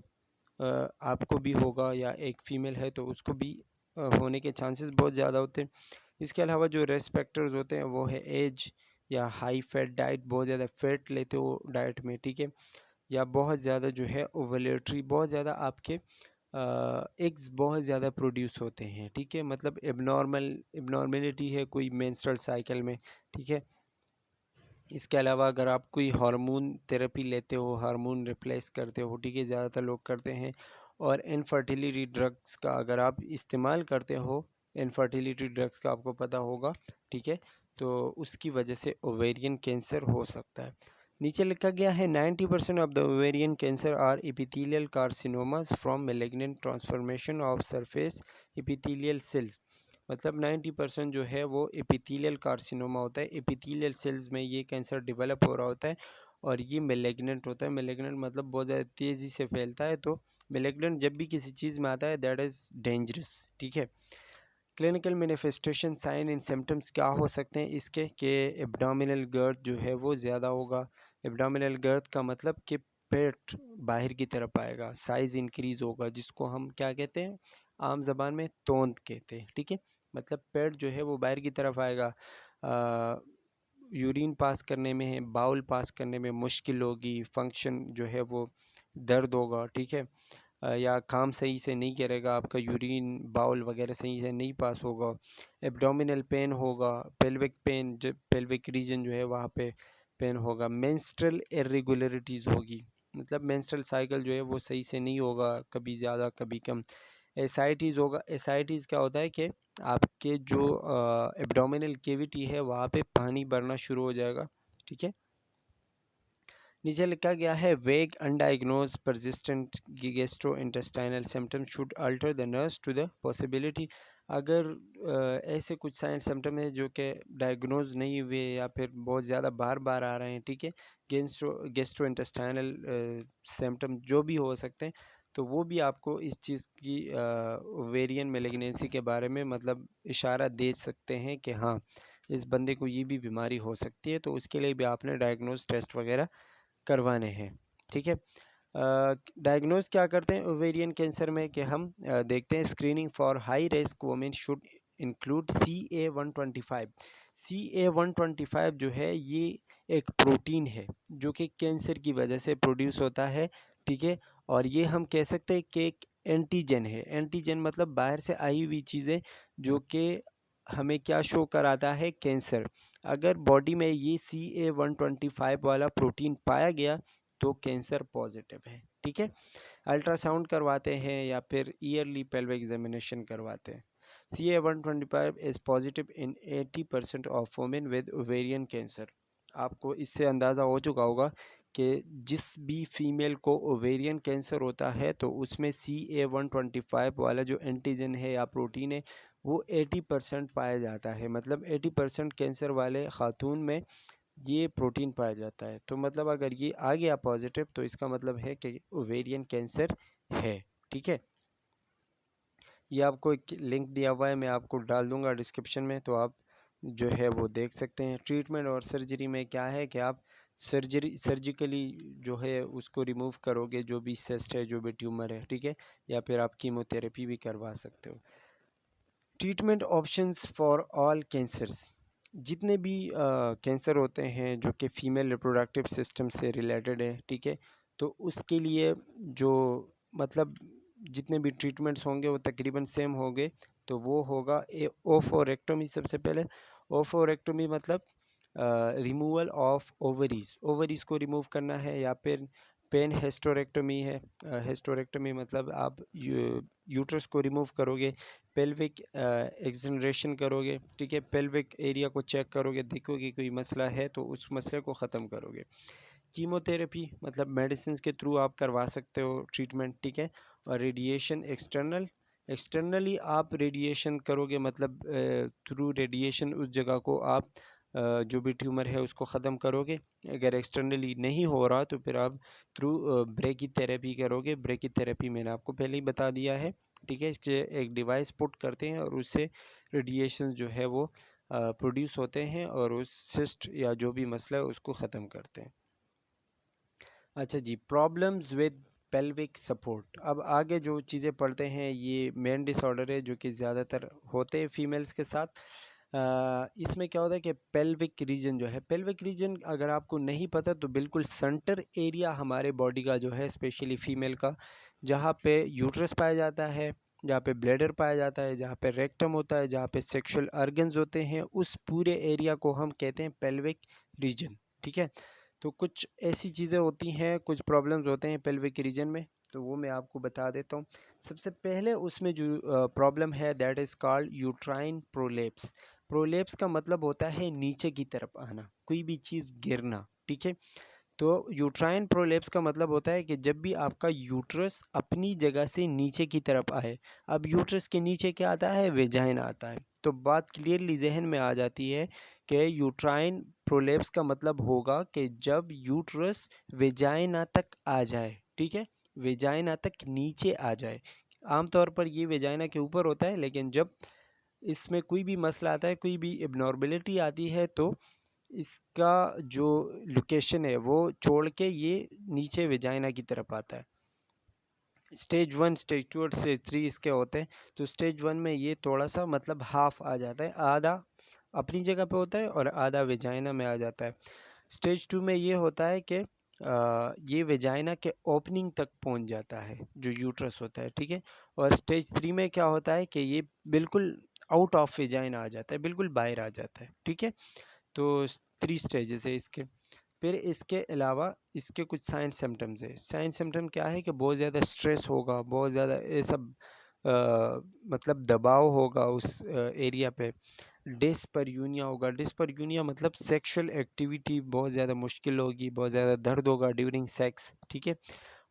आपको भी होगा, या एक फीमेल है तो उसको भी होने के चांसेस बहुत ज़्यादा होते हैं। इसके अलावा जो रिस्क फैक्टर्स होते हैं वो है एज, या हाई फैट डाइट, बहुत ज़्यादा फैट लेते हो डाइट में। ठीक है। या बहुत ज़्यादा जो है ओवलेटरी, बहुत ज़्यादा आपके एग्स बहुत ज़्यादा प्रोड्यूस होते हैं। ठीक है। मतलब एबनॉर्मेलिटी है कोई मेंस्ट्रुअल साइकिल में। ठीक है। इसके अलावा अगर आप कोई हार्मोन थेरेपी लेते हो, हार्मोन रिप्लेस करते हो, ठीक है, ज़्यादातर लोग करते हैं, और इनफर्टिलिटी ड्रग्स का अगर आप इस्तेमाल करते हो, इनफर्टिलिटी ड्रग्स का आपको पता होगा, ठीक है, तो उसकी वजह से ओवेरियन कैंसर हो सकता है। नीचे लिखा गया है 90% of the ovarian cancer are epithelial carcinomas from malignant transformation of surface epithelial cells. मतलब 90% जो है वो एपिथेलियल कार्सिनोमा होता है, एपिथेलियल सेल्स में ये कैंसर डेवलप हो रहा होता है और ये मेलिग्नेंट होता है। मेलिग्नेंट मतलब बहुत ज़्यादा तेज़ी से फैलता है। तो मेलिग्नेंट जब भी किसी चीज़ में आता है दैट इज़ डेंजरस, ठीक है। Clinical manifestation sign and symptoms क्या हो सकते हैं इसके, कि एब्डोमिनल गर्थ जो है वो ज़्यादा होगा। एब्डोमिनल गर्थ का मतलब कि पेट बाहर की तरफ आएगा, साइज़ इंक्रीज़ होगा, जिसको हम क्या कहते हैं, आम ज़बान में तोंद कहते हैं, ठीक है। मतलब पेट जो है वो बाहर की तरफ आएगा। यूरिन पास करने में, बाउल पास करने में मुश्किल होगी, फंक्शन जो है वो दर्द होगा, ठीक है। या काम सही से नहीं करेगा, आपका यूरिन बाउल वगैरह सही से नहीं पास होगा। एब्डोमिनल पेन होगा, पेल्विक पेन, जो पेल्विक रीजन जो है वहाँ पे पेन होगा। मेंस्ट्रुअल इरेगुलरिटीज़ होगी, मतलब मेंस्ट्रुअल साइकिल जो है वो सही से नहीं होगा, कभी ज़्यादा कभी कम। एसाइटीज़ होगा। एसाइटीज़ क्या होता है कि आपके जो एब्डोमिनल कैविटी है वहाँ पे पानी भरना शुरू हो जाएगा, ठीक है। नीचे लिखा गया है vague undiagnosed persistent gastrointestinal symptom should alert the nurse to the possibility. अगर ऐसे कुछ साइन सिम्टम है जो कि डायग्नोज नहीं हुए या फिर बहुत ज़्यादा बार बार आ रहे हैं, ठीक है, गैस्ट्रोइंटेस्टाइनल सिम्टम जो भी हो सकते हैं, तो वो भी आपको इस चीज़ की ओवेरियन मेलिग्नेंसी के बारे में मतलब इशारा दे सकते हैं कि हाँ, इस बंदे को ये भी बीमारी हो सकती है। तो उसके लिए भी आपने डायग्नोज टेस्ट वगैरह करवाने हैं, ठीक है। डायग्नोज क्या करते हैं ओवेरियन कैंसर में, कि हम देखते हैं screening for high risk women should include CA-125। CA-125 जो है ये एक प्रोटीन है जो कि कैंसर की वजह से प्रोड्यूस होता है, ठीक है। और ये हम कह सकते हैं कि एक एंटीजन है। एंटीजन मतलब बाहर से आई हुई चीज़ें जो कि हमें क्या शो कराता है, कैंसर। अगर बॉडी में ये CA-125 वाला प्रोटीन पाया गया तो कैंसर पॉजिटिव है, ठीक है। अल्ट्रासाउंड करवाते हैं या फिर ईयरली पेल्विक एग्जामिनेशन करवाते हैं। CA-125 is positive in 80% of women with ovarian cancer. आपको इससे अंदाज़ा हो चुका होगा कि जिस भी फीमेल को ओवेरियन कैंसर होता है तो उसमें CA-125 वाला जो एंटीजन है या प्रोटीन है वो 80% पाया जाता है। मतलब 80% कैंसर वाले खातून में ये प्रोटीन पाया जाता है। तो मतलब अगर ये आ गया पॉजिटिव तो इसका मतलब है कि ओवेरियन कैंसर है, ठीक है। ये आपको एक लिंक दिया हुआ है, मैं आपको डाल दूंगा डिस्क्रिप्शन में, तो आप जो है वो देख सकते हैं। ट्रीटमेंट और सर्जरी में क्या है कि आप सर्जिकली जो है उसको रिमूव करोगे, जो भी सिस्ट है, जो भी ट्यूमर है, ठीक है, या फिर आप कीमोथेरेपी भी करवा सकते हो। Treatment options for all cancers. जितने भी कैंसर होते हैं जो कि फीमेल रिप्रोडक्टिव सिस्टम से रिलेटेड है, ठीक है, तो उसके लिए जो मतलब जितने भी ट्रीटमेंट्स होंगे वो तकरीबन सेम होंगे। तो वो होगा ओफोरेक्टोमी। सबसे पहले ओफोरेक्टोमी मतलब रिमूवल ऑफ ओवरीज, ओवरीज को रिमूव करना है, या फिर पेन हेस्टोरेक्टोमी है। हेस्टोरेक्टोमी मतलब आप यूट्रस को रिमूव करोगे, पेल्विक एक्सनरेशन करोगे, ठीक है, पेल्विक एरिया को चेक करोगे, देखोगे कोई मसला है तो उस मसले को ख़त्म करोगे। कीमोथेरेपी मतलब मेडिसिन के थ्रू आप करवा सकते हो ट्रीटमेंट, ठीक है। और रेडिएशन एक्सटर्नली आप रेडिएशन करोगे, मतलब थ्रू रेडिएशन उस जगह को आप जो भी ट्यूमर है उसको ख़त्म करोगे। अगर एक्सटर्नली नहीं हो रहा तो फिर आप थ्रू ब्रेकी थेरेपी करोगे। ब्रेकी थेरेपी मैंने आपको पहले ही बता दिया है, ठीक है। इसके एक डिवाइस पुट करते हैं और उससे रेडिएशन जो है वो प्रोड्यूस होते हैं और उस सिस्ट या जो भी मसला है उसको ख़त्म करते हैं। अच्छा जी, प्रॉब्लम्स विद पेल्विक सपोर्ट। अब आगे जो चीज़ें पढ़ते हैं ये मेन डिसऑर्डर है जो कि ज़्यादातर होते हैं फीमेल्स के साथ। इसमें क्या होता है कि पेल्विक रीजन जो है, पेल्विक रीजन अगर आपको नहीं पता तो बिल्कुल सेंटर एरिया हमारे बॉडी का जो है, स्पेशली फीमेल का, जहाँ पे यूट्रस पाया जाता है, जहाँ पे ब्लैडर पाया जाता है, जहाँ पे रेक्टम होता है, जहाँ पे सेक्सुअल ऑर्गन्स होते हैं, उस पूरे एरिया को हम कहते हैं पेल्विक रीजन, ठीक है। तो कुछ ऐसी चीज़ें होती हैं, कुछ प्रॉब्लम्स होते हैं पेल्विक रीजन में, तो वो मैं आपको बता देता हूँ। सबसे पहले उसमें जो प्रॉब्लम है that is called uterine prolapse. Prolapse का मतलब होता है नीचे की तरफ आना, कोई भी चीज़ गिरना, ठीक है। तो यूट्राइन प्रोलेप्स का मतलब होता है कि जब भी आपका यूट्रस अपनी जगह से नीचे की तरफ आए। अब यूट्रस के नीचे क्या आता है? वेजाइना आता है। तो बात क्लियरली जहन में आ जाती है कि यूट्राइन प्रोलेप्स का मतलब होगा कि जब यूट्रस वेजाइना तक आ जाए, ठीक है, वेजाइना तक नीचे आ जाए। आमतौर पर ये वेजाइना के ऊपर होता है, लेकिन जब इसमें कोई भी मसला आता है, कोई भी एबनॉर्मेलिटी आती है, तो इसका जो लोकेशन है वो छोड़ के ये नीचे वेजाइना की तरफ आता है। स्टेज 1, स्टेज 2 और स्टेज 3 इसके होते हैं। तो स्टेज 1 में ये थोड़ा सा मतलब हाफ आ जाता है, आधा अपनी जगह पे होता है और आधा वेजाइना में आ जाता है। स्टेज 2 में ये होता है कि ये वेजाइना के ओपनिंग तक पहुंच जाता है जो यूट्रस होता है, ठीक है। और स्टेज 3 में क्या होता है कि ये बिल्कुल आउट ऑफ वेजाइना आ जाता है, बिल्कुल बाहर आ जाता है, ठीक है। तो 3 स्टेजेस है इसके। फिर इसके अलावा इसके कुछ साइन सिम्टम्स है। साइन सिम्टम क्या है कि बहुत ज़्यादा स्ट्रेस होगा, बहुत ज़्यादा ये सब मतलब दबाव होगा उस एरिया पे। डिस्परयूनिया होगा। डिस्परयूनिया मतलब सेक्सुअल एक्टिविटी बहुत ज़्यादा मुश्किल होगी, बहुत ज़्यादा दर्द होगा ड्यूरिंग सेक्स, ठीक है।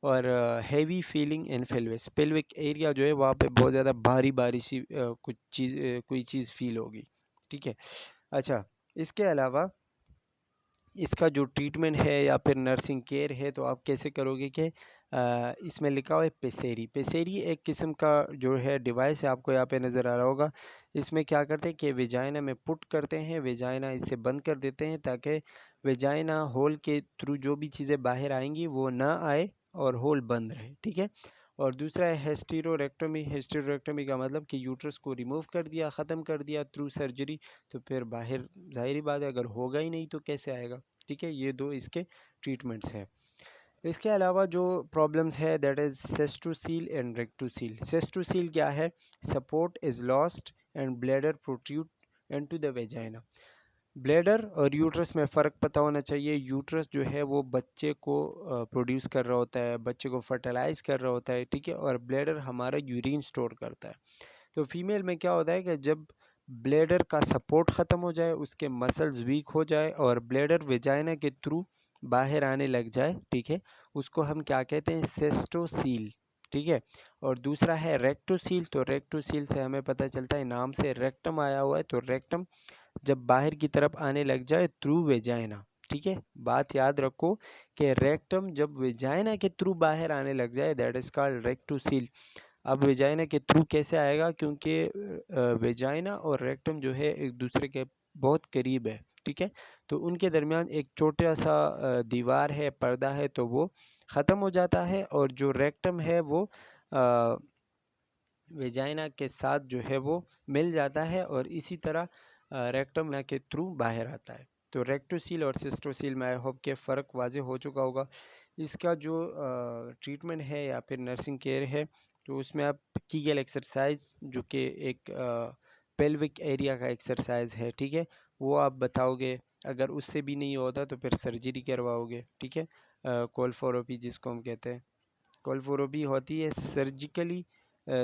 और heavy feeling in pelvis, pelvic area जो है वहाँ पे बहुत ज़्यादा भारी भारी सी कुछ चीज़ कोई चीज़ फील होगी, ठीक है। अच्छा, इसके अलावा इसका जो ट्रीटमेंट है या फिर नर्सिंग केयर है, तो आप कैसे करोगे कि इसमें लिखा हुआ है पेसेरी। पेसेरी एक किस्म का जो है डिवाइस है, आपको यहाँ पे नज़र आ रहा होगा। इसमें क्या करते हैं कि वेजाइना में पुट करते हैं, वेजाइना इससे बंद कर देते हैं ताकि वेजाइना होल के थ्रू जो भी चीज़ें बाहर आएंगी वो ना आए और होल बंद रहे, ठीक है। और दूसरा है हेस्टेरोरेक्टोमी। हेस्टेरोरेक्टोमी का मतलब कि यूट्रस को रिमूव कर दिया, ख़त्म कर दिया थ्रू सर्जरी। तो फिर बाहर ज़ाहिर बात है अगर होगा ही नहीं तो कैसे आएगा, ठीक है। ये दो इसके ट्रीटमेंट्स हैं। इसके अलावा जो प्रॉब्लम्स है दैट इज़ सेस्टोसील एंड रेक्टोसील। सेस्टोसील क्या है? Support is lost and bladder protrude into the vagina. Bladder और यूट्रस में फ़र्क पता होना चाहिए। यूट्रस जो है वो बच्चे को प्रोड्यूस कर रहा होता है, बच्चे को फर्टिलाइज़ कर रहा होता है, ठीक है। और ब्लैडर हमारा यूरिन स्टोर करता है। तो फीमेल में क्या होता है कि जब ब्लैडर का सपोर्ट ख़त्म हो जाए, उसके मसल्स वीक हो जाए और ब्लैडर वेजाइना के थ्रू बाहर आने लग जाए, ठीक है, उसको हम क्या कहते हैं? सेस्टोसील, ठीक है। और दूसरा है रेक्टोसील। तो रेक्टोसील से हमें पता चलता है, नाम से रेक्टम आया हुआ है, तो रेक्टम जब बाहर की तरफ आने लग जाए थ्रू वेजाइना, ठीक है। बात याद रखो कि रेक्टम जब वेजाइना के थ्रू बाहर आने लग जाए दैट इज़ कॉल्ड रेक्टोसील। अब वेजाइना के थ्रू कैसे आएगा? क्योंकि वेजाइना और रेक्टम जो है एक दूसरे के बहुत करीब है, ठीक है। तो उनके दरमियान एक छोटा सा दीवार है, पर्दा है, तो वो ख़त्म हो जाता है और जो रेक्टम है वो वेजाइना के साथ जो है वो मिल जाता है और इसी तरह रेक्टम के थ्रू बाहर आता है। तो रेक्टोसील और सिस्टोसील में आई होप के फ़र्क वाज़े हो चुका होगा। इसका जो ट्रीटमेंट है या फिर नर्सिंग केयर है, तो उसमें आप कीगल एक्सरसाइज जो कि एक पेल्विक एरिया का एक्सरसाइज है, ठीक है, वो आप बताओगे। अगर उससे भी नहीं होता तो फिर सर्जरी करवाओगे, ठीक है। कोलफोरोपी जिसको हम कहते हैं, कोलफोरोपी होती है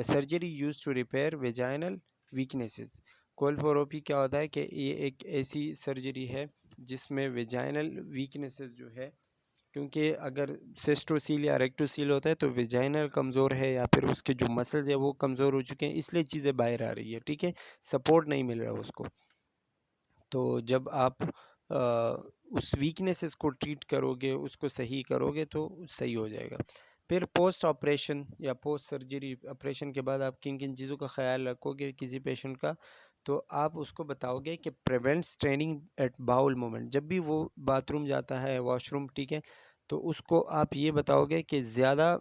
surgery use to repair vaginal weaknesses. Colporrhaphy क्या होता है कि ये एक ऐसी सर्जरी है जिसमें वेजाइनल वीकनेसेस जो है, क्योंकि अगर सिस्टोसील या रेक्टोसील होता है तो वेजाइनल कमज़ोर है या फिर उसके जो मसल्स है वो कमज़ोर हो चुके हैं, इसलिए चीज़ें बाहर आ रही है, ठीक है, सपोर्ट नहीं मिल रहा उसको। तो जब आप उस वीकनेसेस को ट्रीट करोगे, उसको सही करोगे तो सही हो जाएगा। फिर पोस्ट ऑपरेशन या पोस्ट सर्जरी ऑपरेशन के बाद आप किन किन चीज़ों का ख्याल रखोगे किसी पेशेंट का? तो आप उसको बताओगे कि prevent straining at bowel movement. जब भी वो बाथरूम जाता है, वॉशरूम, ठीक है, तो उसको आप ये बताओगे कि ज़्यादा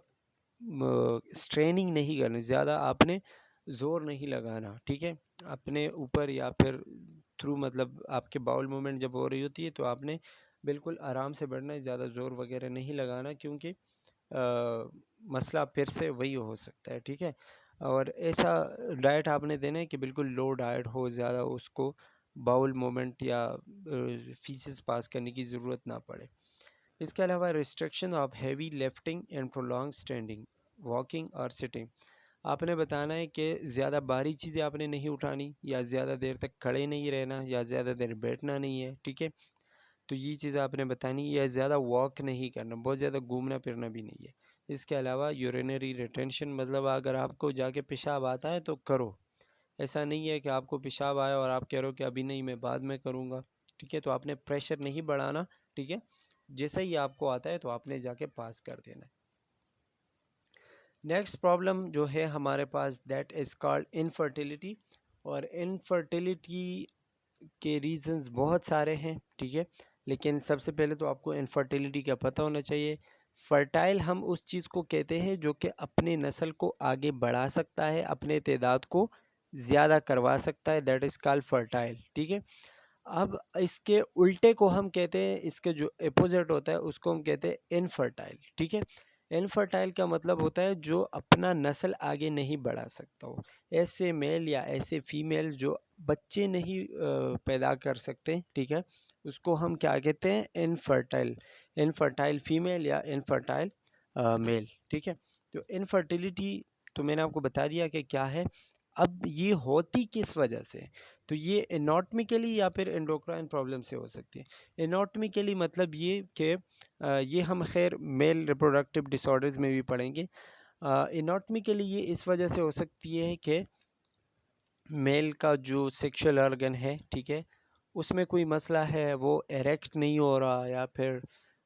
स्ट्रेनिंग नहीं करनी, ज़्यादा आपने ज़ोर नहीं लगाना, ठीक है, अपने ऊपर या फिर थ्रू, मतलब आपके बाउल मूवमेंट जब हो रही होती है तो आपने बिल्कुल आराम से बढ़ना है, ज़्यादा ज़ोर वगैरह नहीं लगाना, क्योंकि मसला फिर से वही हो सकता है, ठीक है। और ऐसा डाइट आपने देना है कि बिल्कुल लो डाइट हो, ज़्यादा उसको बाउल मोमेंट या फीसेस पास करने की ज़रूरत ना पड़े। इसके अलावा restriction of heavy lifting and prolong standing. Walking और सिटिंग। आपने बताना है कि ज़्यादा भारी चीज़ें आपने नहीं उठानी, या ज़्यादा देर तक खड़े नहीं रहना, या ज़्यादा देर बैठना नहीं है, ठीक है। तो ये चीज़ें आपने बतानी, या ज़्यादा वॉक नहीं करना, बहुत ज़्यादा घूमना फिरना भी नहीं है। इसके अलावा यूरिनरी रिटेंशन, मतलब अगर आपको जाके पेशाब आता है तो करो, ऐसा नहीं है कि आपको पेशाब आया और आप कह रहे हो कि अभी नहीं, मैं बाद में करूँगा, ठीक है। तो आपने प्रेशर नहीं बढ़ाना, ठीक है। जैसे ही आपको आता है तो आपने जाके पास कर देना है। नेक्स्ट प्रॉब्लम जो है हमारे पास, दैट इज़ कॉल्ड इनफर्टिलिटी। और इनफर्टिलिटी के रीजंस बहुत सारे हैं, ठीक है। लेकिन सबसे पहले तो आपको इनफर्टिलिटी का पता होना चाहिए। फर्टाइल हम उस चीज़ को कहते हैं जो कि अपने नस्ल को आगे बढ़ा सकता है, अपने तादाद को ज़्यादा करवा सकता है, दैट इज़ कॉल्ड फर्टाइल, ठीक है। अब इसके उल्टे को हम कहते हैं, इसके जो अपोजिट होता है उसको हम कहते हैं इनफर्टाइल, ठीक है। इनफर्टाइल का मतलब होता है जो अपना नस्ल आगे नहीं बढ़ा सकता हो। ऐसे मेल या ऐसे फीमेल जो बच्चे नहीं पैदा कर सकते, ठीक है, उसको हम क्या कहते हैं, इनफर्टाइल। इनफर्टाइल फीमेल या इनफर्टाइल मेल, ठीक है। तो इनफर्टिलिटी तो मैंने आपको बता दिया कि क्या है। अब ये होती किस वजह से, तो ये एनाटॉमिकली या फिर एंडोक्राइन प्रॉब्लम से हो सकती है। एनाटॉमिकली मतलब ये कि ये हम खैर मेल रिप्रोडक्टिव डिसऑर्डर्स में भी पढ़ेंगे। एनाटॉमिकली ये इस वजह से हो सकती है कि मेल का जो सेक्सुअल ऑर्गन है, ठीक है, उसमें कोई मसला है, वो एरेक्ट नहीं हो रहा, या फिर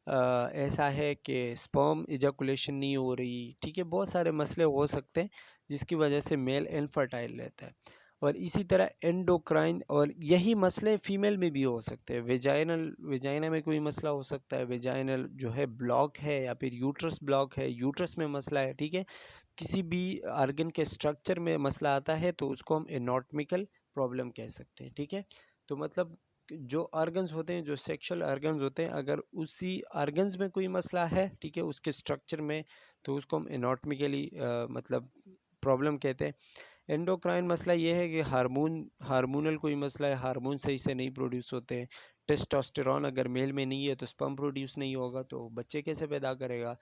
ऐसा है कि स्पर्म इजैकुलेशन नहीं हो रही, ठीक है। बहुत सारे मसले हो सकते हैं जिसकी वजह से मेल इनफर्टाइल रहता है। और इसी तरह एंडोक्राइन, और यही मसले फीमेल में भी हो सकते हैं। वेजाइना में कोई मसला हो सकता है, वेजाइनल जो है ब्लॉक है, या फिर यूट्रस ब्लॉक है, यूट्रस में मसला है, ठीक है। किसी भी आर्गन के स्ट्रक्चर में मसला आता है तो उसको हम एनाटॉमिकल प्रॉब्लम कह सकते हैं, ठीक है। तो मतलब जो ऑर्गन्स होते हैं, जो सेक्सुअल ऑर्गन्स होते हैं, अगर उसी ऑर्गन्स में कोई मसला है, ठीक है, उसके स्ट्रक्चर में, तो उसको हम एनाटॉमिकली मतलब प्रॉब्लम कहते हैं। एंडोक्राइन मसला ये है कि हार्मोनल कोई मसला है, हार्मोन सही से नहीं प्रोड्यूस होते हैं। टेस्टोस्टेरोन अगर मेल में नहीं है तो स्पर्म प्रोड्यूस नहीं होगा, तो बच्चे कैसे पैदा करेगा।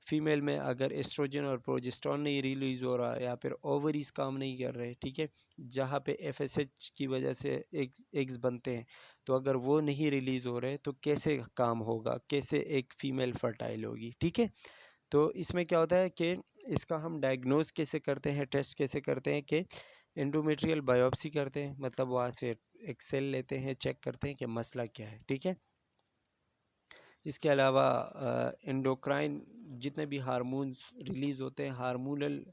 फीमेल में अगर एस्ट्रोजन और प्रोजेस्टेरोन नहीं रिलीज़ हो रहा, या फिर ओवरीज काम नहीं कर रहे, ठीक है, जहाँ पे एफएसएच की वजह से एग्स बनते हैं, तो अगर वो नहीं रिलीज़ हो रहे तो कैसे काम होगा, कैसे एक फ़ीमेल फर्टाइल होगी, ठीक है। तो इसमें क्या होता है कि इसका हम डायग्नोज कैसे करते हैं, टेस्ट कैसे करते हैं कि एंडोमेट्रियल बायोप्सी करते हैं, मतलब वहाँ से एक सेल लेते हैं, चेक करते हैं कि मसला क्या है, ठीक है। इसके अलावा एंडोक्राइन जितने भी हार्मोन्स रिलीज़ होते हैं, हार्मोनल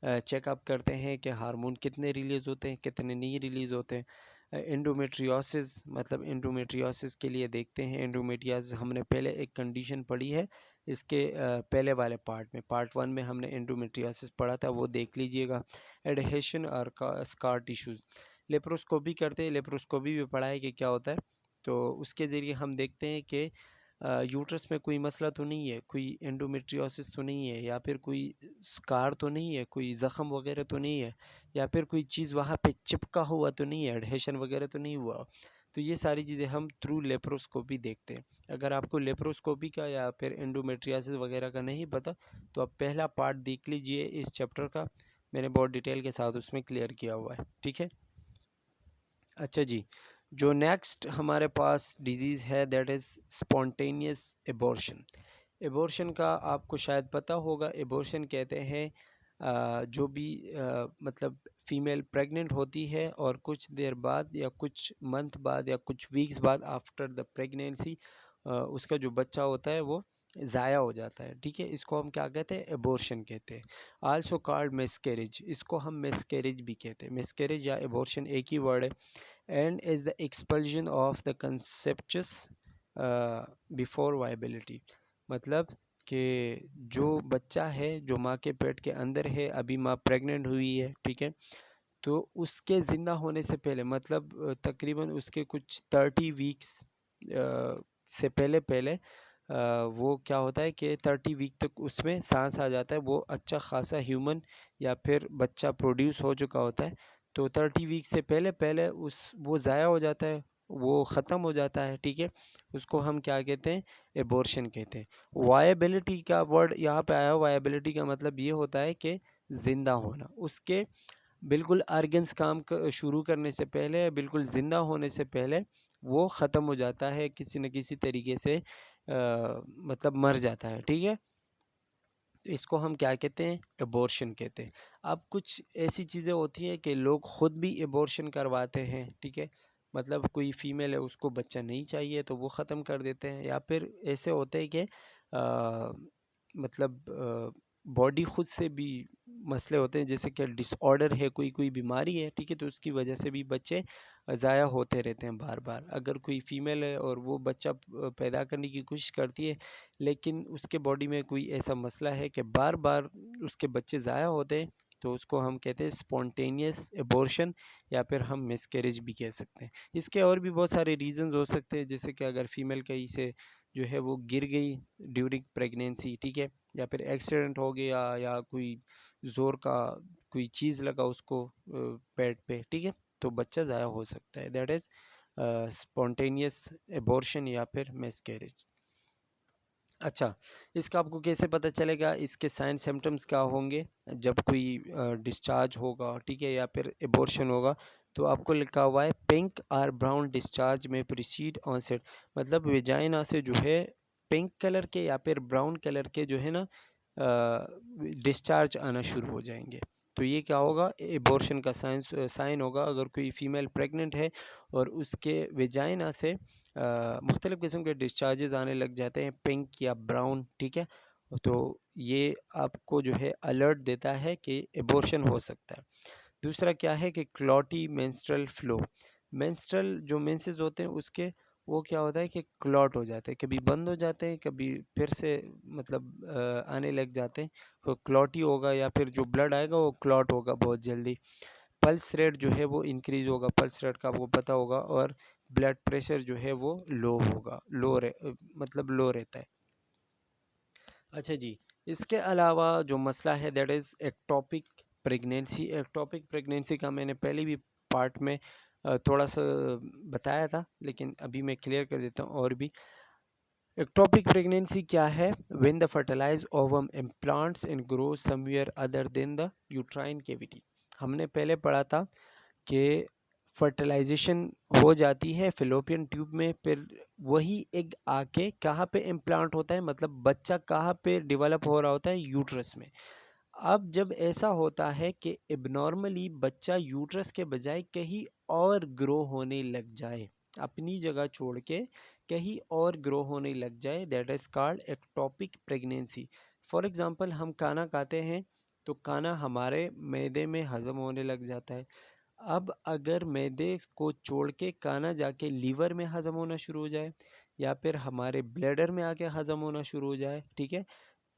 चेकअप करते हैं कि हार्मोन कितने रिलीज़ होते हैं, कितने नहीं रिलीज़ होते हैं। एंडोमेट्रियोसिस, मतलब एंडोमेट्रियोसिस के लिए देखते हैं। एंडोमेट्रियोसिस हमने पहले एक कंडीशन पढ़ी है, इसके पहले वाले पार्ट में, पार्ट 1 में हमने एंडोमेट्रियोसिस पढ़ा था, वो देख लीजिएगा। एडहेशन और स्कार टिश्यूज़, लेप्रोस्कोपी करते हैं, लेप्रोस्कोपी भी पढ़ा है कि क्या होता है। तो उसके ज़रिए हम देखते हैं कि यूट्रस में कोई मसला तो नहीं है, कोई एंडोमेट्रियोसिस तो नहीं है, या फिर कोई स्कार तो नहीं है, कोई ज़ख़म वगैरह तो नहीं है, या फिर कोई चीज़ वहाँ पे चिपका हुआ तो नहीं है, एडहेशन वगैरह तो नहीं हुआ। तो ये सारी चीज़ें हम थ्रू लेप्रोस्कोपी देखते हैं। अगर आपको लेप्रोस्कोपी का या फिर एंडोमेट्रियोसिस वगैरह का नहीं पता, तो आप पहला पार्ट देख लीजिए इस चैप्टर का, मैंने बहुत डिटेल के साथ उसमें क्लियर किया हुआ है, ठीक है। अच्छा जी, जो नेक्स्ट हमारे पास डिजीज़ है, that is spontaneous abortion. Abortion का आपको शायद पता होगा, एबॉर्शन कहते हैं जो भी मतलब फ़ीमेल प्रेग्नेंट होती है और कुछ देर बाद या कुछ मंथ बाद या कुछ वीक्स बाद आफ्टर द प्रेगनेंसी उसका जो बच्चा होता है वो ज़ाया हो जाता है, ठीक है। इसको हम क्या कहते हैं, एबॉर्शन कहते हैं। आल्सो कॉल्ड मिसकैरेज, इसको हम मिसकैरेज भी कहते हैं। मिसकैरेज या एबॉर्शन एक ही वर्ड है। And is the expulsion of the conceptus before viability, मतलब कि जो बच्चा है जो माँ के पेट के अंदर है, अभी माँ प्रेग्नेंट हुई है, ठीक है, तो उसके ज़िंदा होने से पहले, मतलब तकरीबन उसके कुछ 30 वीक्स से पहले पहले वो क्या होता है कि 30 वीक तक उसमें सांस आ जाता है, वो अच्छा खासा ह्यूमन या फिर बच्चा प्रोड्यूस हो चुका होता है। तो 30 वीक से पहले पहले उस वो ज़ाया हो जाता है, वो ख़त्म हो जाता है, ठीक है, उसको हम क्या कहते हैं, एबॉर्शन कहते हैं। वायबिलिटी का वर्ड यहाँ पे आया, वायबिलिटी का मतलब ये होता है कि ज़िंदा होना, उसके बिल्कुल ऑर्गन्स काम शुरू करने से पहले, बिल्कुल ज़िंदा होने से पहले वो ख़त्म हो जाता है, किसी न किसी तरीके से मतलब मर जाता है, ठीक है। तो इसको हम क्या कहते हैं, एबॉर्शन कहते हैं। अब कुछ ऐसी चीज़ें होती हैं कि लोग ख़ुद भी एबॉर्शन करवाते हैं, ठीक है, मतलब कोई फ़ीमेल है उसको बच्चा नहीं चाहिए तो वो ख़त्म कर देते हैं, या फिर ऐसे होते हैं कि मतलब बॉडी ख़ुद से भी मसले होते हैं, जैसे कि डिसऑर्डर है, कोई कोई बीमारी है, ठीक है, तो उसकी वजह से भी बच्चे ज़ाया होते रहते हैं बार बार। अगर कोई फ़ीमेल है और वो बच्चा पैदा करने की कोशिश करती है, लेकिन उसके बॉडी में कोई ऐसा मसला है कि बार बार उसके बच्चे ज़ाया होते हैं, तो उसको हम कहते हैं स्पॉन्टेनियस एबॉर्शन, या फिर हम मिसकैरेज भी कह सकते हैं। इसके और भी बहुत सारे रीज़न्स हो सकते हैं, जैसे कि अगर फ़ीमेल कहीं से जो है वो गिर गई ड्यूरिंग प्रेगनेंसी, ठीक है, या फिर एक्सीडेंट हो गया, या कोई ज़ोर का कोई चीज़ लगा उसको पेट पे, ठीक है, तो बच्चा ज़ाया हो सकता है, दैट इज़ स्पॉन्टेनियस एबॉर्शन या फिर मिसकैरेज। अच्छा, इसका आपको कैसे पता चलेगा, इसके साइन सिम्पटम्स क्या होंगे जब कोई डिस्चार्ज होगा, ठीक है, या फिर एबॉर्शन होगा, तो आपको लिखा हुआ है पिंक और ब्राउन डिस्चार्ज में प्रीसीड ऑनसेट, मतलब वेजाइना से जो है पिंक कलर के या फिर ब्राउन कलर के जो है ना डिस्चार्ज आना शुरू हो जाएंगे, तो ये क्या होगा, एबॉर्शन का साइन होगा। अगर कोई फीमेल प्रेग्नेंट है और उसके वेजाइना से मुख्तलिफ़ किस्म के डिस्चार्जेस आने लग जाते हैं, पिंक या ब्राउन, ठीक है, तो ये आपको जो है अलर्ट देता है कि एबॉर्शन हो सकता है। दूसरा क्या है कि क्लॉटी मेंस्ट्रुअल फ्लो, मेंस्ट्रुअल जो मेंसेस होते हैं उसके वो क्या होता है कि क्लॉट हो जाते हैं, कभी बंद हो जाते हैं, कभी फिर से मतलब आने लग जाते हैं, तो क्लॉटी होगा, या फिर जो ब्लड आएगा वो क्लॉट होगा बहुत जल्दी। पल्स रेट जो है वो इंक्रीज़ होगा, पल्स रेट का आपको पता होगा, और ब्लड प्रेशर जो है वो लो होगा, मतलब लो रहता है। अच्छा जी, इसके अलावा जो मसला है that is ectopic pregnancy. Ectopic pregnancy का मैंने पहले भी पार्ट में थोड़ा सा बताया था, लेकिन अभी मैं क्लियर कर देता हूँ और भी। एक्टोपिक प्रेगनेंसी क्या है, when the fertilised ovum implants and grow somewhere other than the uterine cavity. हमने पहले पढ़ा था कि फर्टिलाइजेशन हो जाती है फिलोपियन ट्यूब में, फिर वही एग आके कहाँ पे इम्प्लांट होता है, मतलब बच्चा कहाँ पे डेवलप हो रहा होता है, यूट्रस में। अब जब ऐसा होता है कि एबनॉर्मली बच्चा यूट्रस के बजाय कहीं और ग्रो होने लग जाए, अपनी जगह छोड़ के कहीं और ग्रो होने लग जाए, that is called ectopic pregnancy. For example हम खाना खाते हैं तो खाना हमारे मैदे में हज़म होने लग जाता है। अब अगर मैदे को छोड़ के खाना जाके लीवर में हज़म होना शुरू हो जाए, या फिर हमारे ब्लैडर में आके हज़म होना शुरू हो जाए, ठीक है,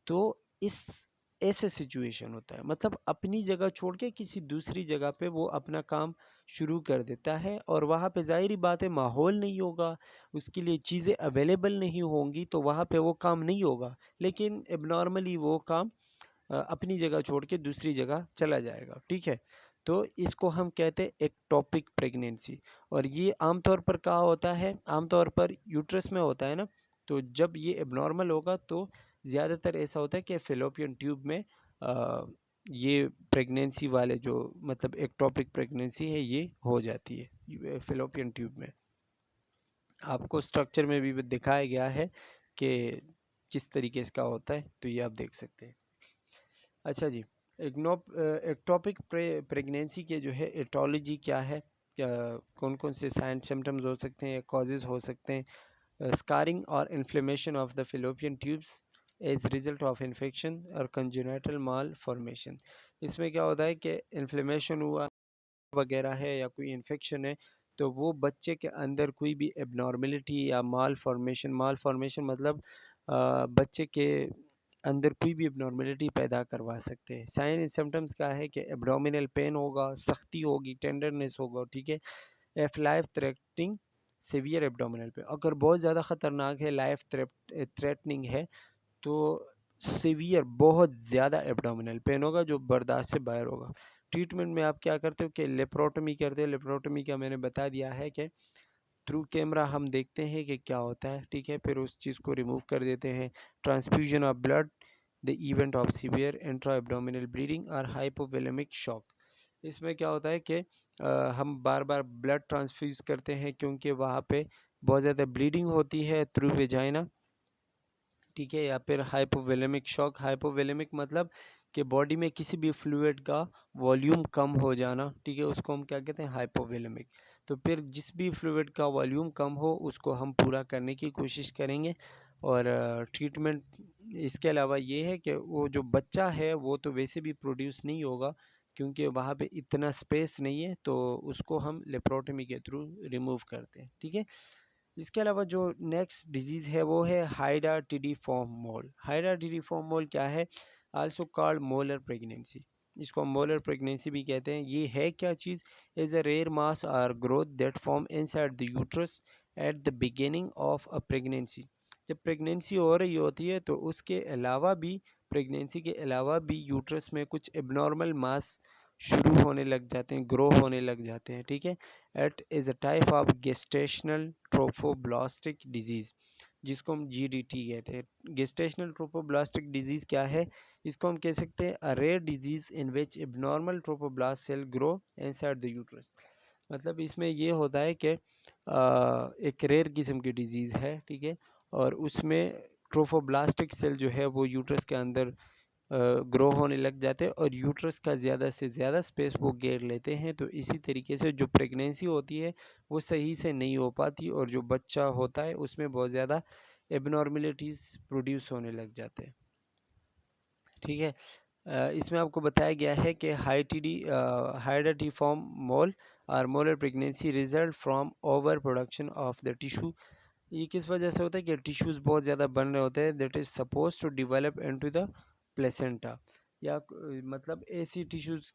तो इस ऐसे सिचुएशन होता है, मतलब अपनी जगह छोड़ के किसी दूसरी जगह पे वो अपना काम शुरू कर देता है, और वहाँ पे ज़ाहिरी बात है माहौल नहीं होगा, उसके लिए चीज़ें अवेलेबल नहीं होंगी, तो वहाँ पे वो काम नहीं होगा, लेकिन एबनॉर्मली वो काम अपनी जगह छोड़ के दूसरी जगह चला जाएगा, ठीक है। तो इसको हम कहते हैं एक्टोपिक प्रेगनेंसी, और ये आमतौर पर कहाँ होता है, आमतौर पर यूट्रस में होता है ना। तो जब ये एबनॉर्मल होगा तो ज़्यादातर ऐसा होता है कि फेलोपियन ट्यूब में ये प्रेगनेंसी वाले जो मतलब एक्टोपिक प्रेगनेंसी है ये हो जाती है फेलोपियन ट्यूब में। आपको स्ट्रक्चर में भी दिखाया गया है कि किस तरीके से का होता है, तो ये आप देख सकते हैं। अच्छा जी, एक्टोपिक प्रेगनेंसी के जो है एटोलॉजी क्या है, क्या कौन कौन से साइन सिम्टम्स हो सकते हैं या कॉजेज़ हो सकते हैं। स्कारिंग और inflammation of the fallopian tubes as result of infection और कंजेनिटल माल फॉर्मेशन। इसमें क्या होता है कि इन्फ्लेमेशन हुआ वगैरह है या कोई इन्फेक्शन है, तो वो बच्चे के अंदर कोई भी एबनॉर्मेलिटी या माल फॉर्मेशन मतलब बच्चे के अंदर कोई भी एबनॉर्मेलिटी पैदा करवा सकते हैं। साइन एंड सिम्टम्स क्या है कि एब्डोमिनल पेन होगा, सख्ती होगी, टेंडरनेस होगा, ठीक है, F life threatening severe abdominal pain, अगर बहुत ज़्यादा ख़तरनाक है, लाइफ थ्रेटनिंग है, तो सीवियर बहुत ज़्यादा एब्डोमिनल पेन होगा जो बर्दाश्त से बाहर होगा। ट्रीटमेंट में आप क्या करते हो कि लेप्रोटमी करते हो। लेप्रोटमी का मैंने बता दिया है कि थ्रू कैमरा हम देखते हैं कि क्या होता है, ठीक है, फिर उस चीज़ को रिमूव कर देते हैं। Transfusion of blood, the event of severe intra abdominal bleeding और हाइपोवोलेमिक शॉक। इसमें क्या होता है कि हम बार बार ब्लड ट्रांसफ्यूज़ करते हैं क्योंकि वहाँ पे बहुत ज़्यादा ब्लीडिंग होती है थ्रू वेजाइना, ठीक है, या फिर हाइपोवोलेमिक शॉक। हाइपोवोलेमिक मतलब कि बॉडी में किसी भी फ्लूइड का वॉल्यूम कम हो जाना, ठीक है, उसको हम क्या कहते हैं, हाइपोवोलेमिक। तो फिर जिस भी फ्लूइड का वॉल्यूम कम हो उसको हम पूरा करने की कोशिश करेंगे। और ट्रीटमेंट इसके अलावा ये है कि वो जो बच्चा है वो तो वैसे भी प्रोड्यूस नहीं होगा क्योंकि वहाँ पे इतना स्पेस नहीं है, तो उसको हम लेप्रोटमी के थ्रू रिमूव करते हैं, ठीक है। इसके अलावा जो नेक्स्ट डिजीज़ है वो है हाइडाटिडिफॉर्म मोल। हाइडाटिडिफॉर्म मोल क्या है, आल्सो कॉल्ड मोलर प्रेगनेंसी। इसको हम मोलर प्रेगनेंसी भी कहते हैं। ये है क्या चीज़, इज़ अ रेयर मास और growth that form inside the uterus at the beginning of a pregnancy. जब प्रेगनेंसी हो रही होती है तो उसके अलावा भी, प्रेगनेंसी के अलावा भी यूट्रस में कुछ एबनॉर्मल मास शुरू होने लग जाते हैं, ग्रो होने लग जाते हैं, ठीक है। It is a type of gestational trophoblastic disease, जिसको हम जीडीटी कहते हैं। गेस्टेशनल ट्रोफोब्लास्टिक डिजीज़ क्या है, इसको हम कह सकते हैं a rare disease in which abnormal trophoblast cell grow inside the uterus. मतलब इसमें ये होता है कि एक रेयर किस्म की डिजीज़ है, ठीक है, और उसमें ट्रोफोब्लास्टिक सेल जो है वो यूट्रस के अंदर ग्रो होने लग जाते हैं और यूट्रस का ज़्यादा से ज़्यादा स्पेस वो घेर लेते हैं। तो इसी तरीके से जो प्रेगनेंसी होती है वो सही से नहीं हो पाती और जो बच्चा होता है उसमें बहुत ज़्यादा एबनॉर्मेलिटीज़ प्रोड्यूस होने लग जाते हैं, ठीक है। इसमें आपको बताया गया है कि हाइडाटिफॉर्म मोल और molar pregnancy result from over production of the tissue. ये किस वजह से होता है कि टिश्यूज़ बहुत ज़्यादा बन रहे होते हैं that is suppose to develop into the placenta, या मतलब ऐसी टिश्यूज़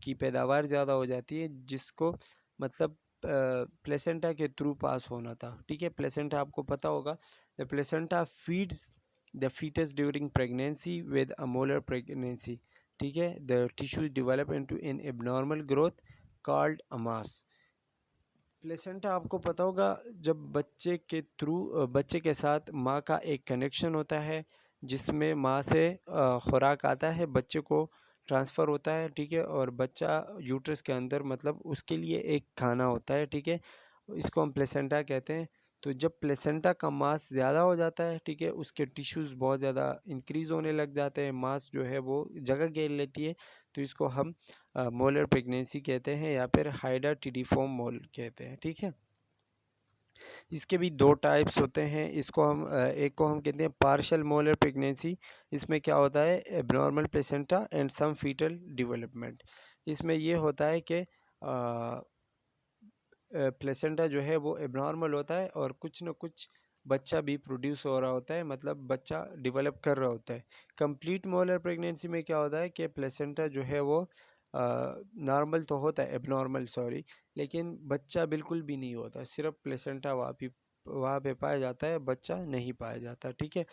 की पैदावार ज़्यादा हो जाती है जिसको मतलब प्लेसेंटा के थ्रू पास होना था, ठीक है। प्लेसेंटा आपको पता होगा, the placenta feeds the foetus during pregnancy with a molar pregnancy, ठीक है। The tissues develop into an abnormal growth called a mass. Placenta आपको पता होगा, जब बच्चे के थ्रू बच्चे के साथ माँ का एक कनेक्शन होता है जिसमें माँ से खुराक आता है, बच्चे को ट्रांसफ़र होता है, ठीक है, और बच्चा यूट्रस के अंदर मतलब उसके लिए एक खाना होता है, ठीक है, इसको हम प्लेसेंटा कहते हैं। तो जब प्लेसेंटा का मास ज़्यादा हो जाता है, ठीक है, उसके टिश्यूज़ बहुत ज़्यादा इंक्रीज़ होने लग जाते हैं, मास जो है वो जगह घेर लेती है, तो इसको हम मोलर प्रेगनेंसी कहते हैं या फिर हाइडाटिडिफॉर्म मोल कहते हैं, ठीक है। इसके भी दो टाइप्स होते हैं, इसको हम एक को हम कहते हैं पार्शियल मोलर प्रेगनेंसी। इसमें क्या होता है, abnormal placenta and some foetal development. इसमें ये होता है कि प्लेसेंटा जो है वो एबनॉर्मल होता है और कुछ न कुछ बच्चा भी प्रोड्यूस हो रहा होता है, मतलब बच्चा डेवलप कर रहा होता है। कंप्लीट मोलर प्रेगनेंसी में क्या होता है कि प्लेसेंटा जो है वो नॉर्मल तो होता है, एबनॉर्मल सॉरी, लेकिन बच्चा बिल्कुल भी नहीं होता, सिर्फ प्लेसेंटा वहाँ पे पाया जाता है, बच्चा नहीं पाया जाता, ठीक है।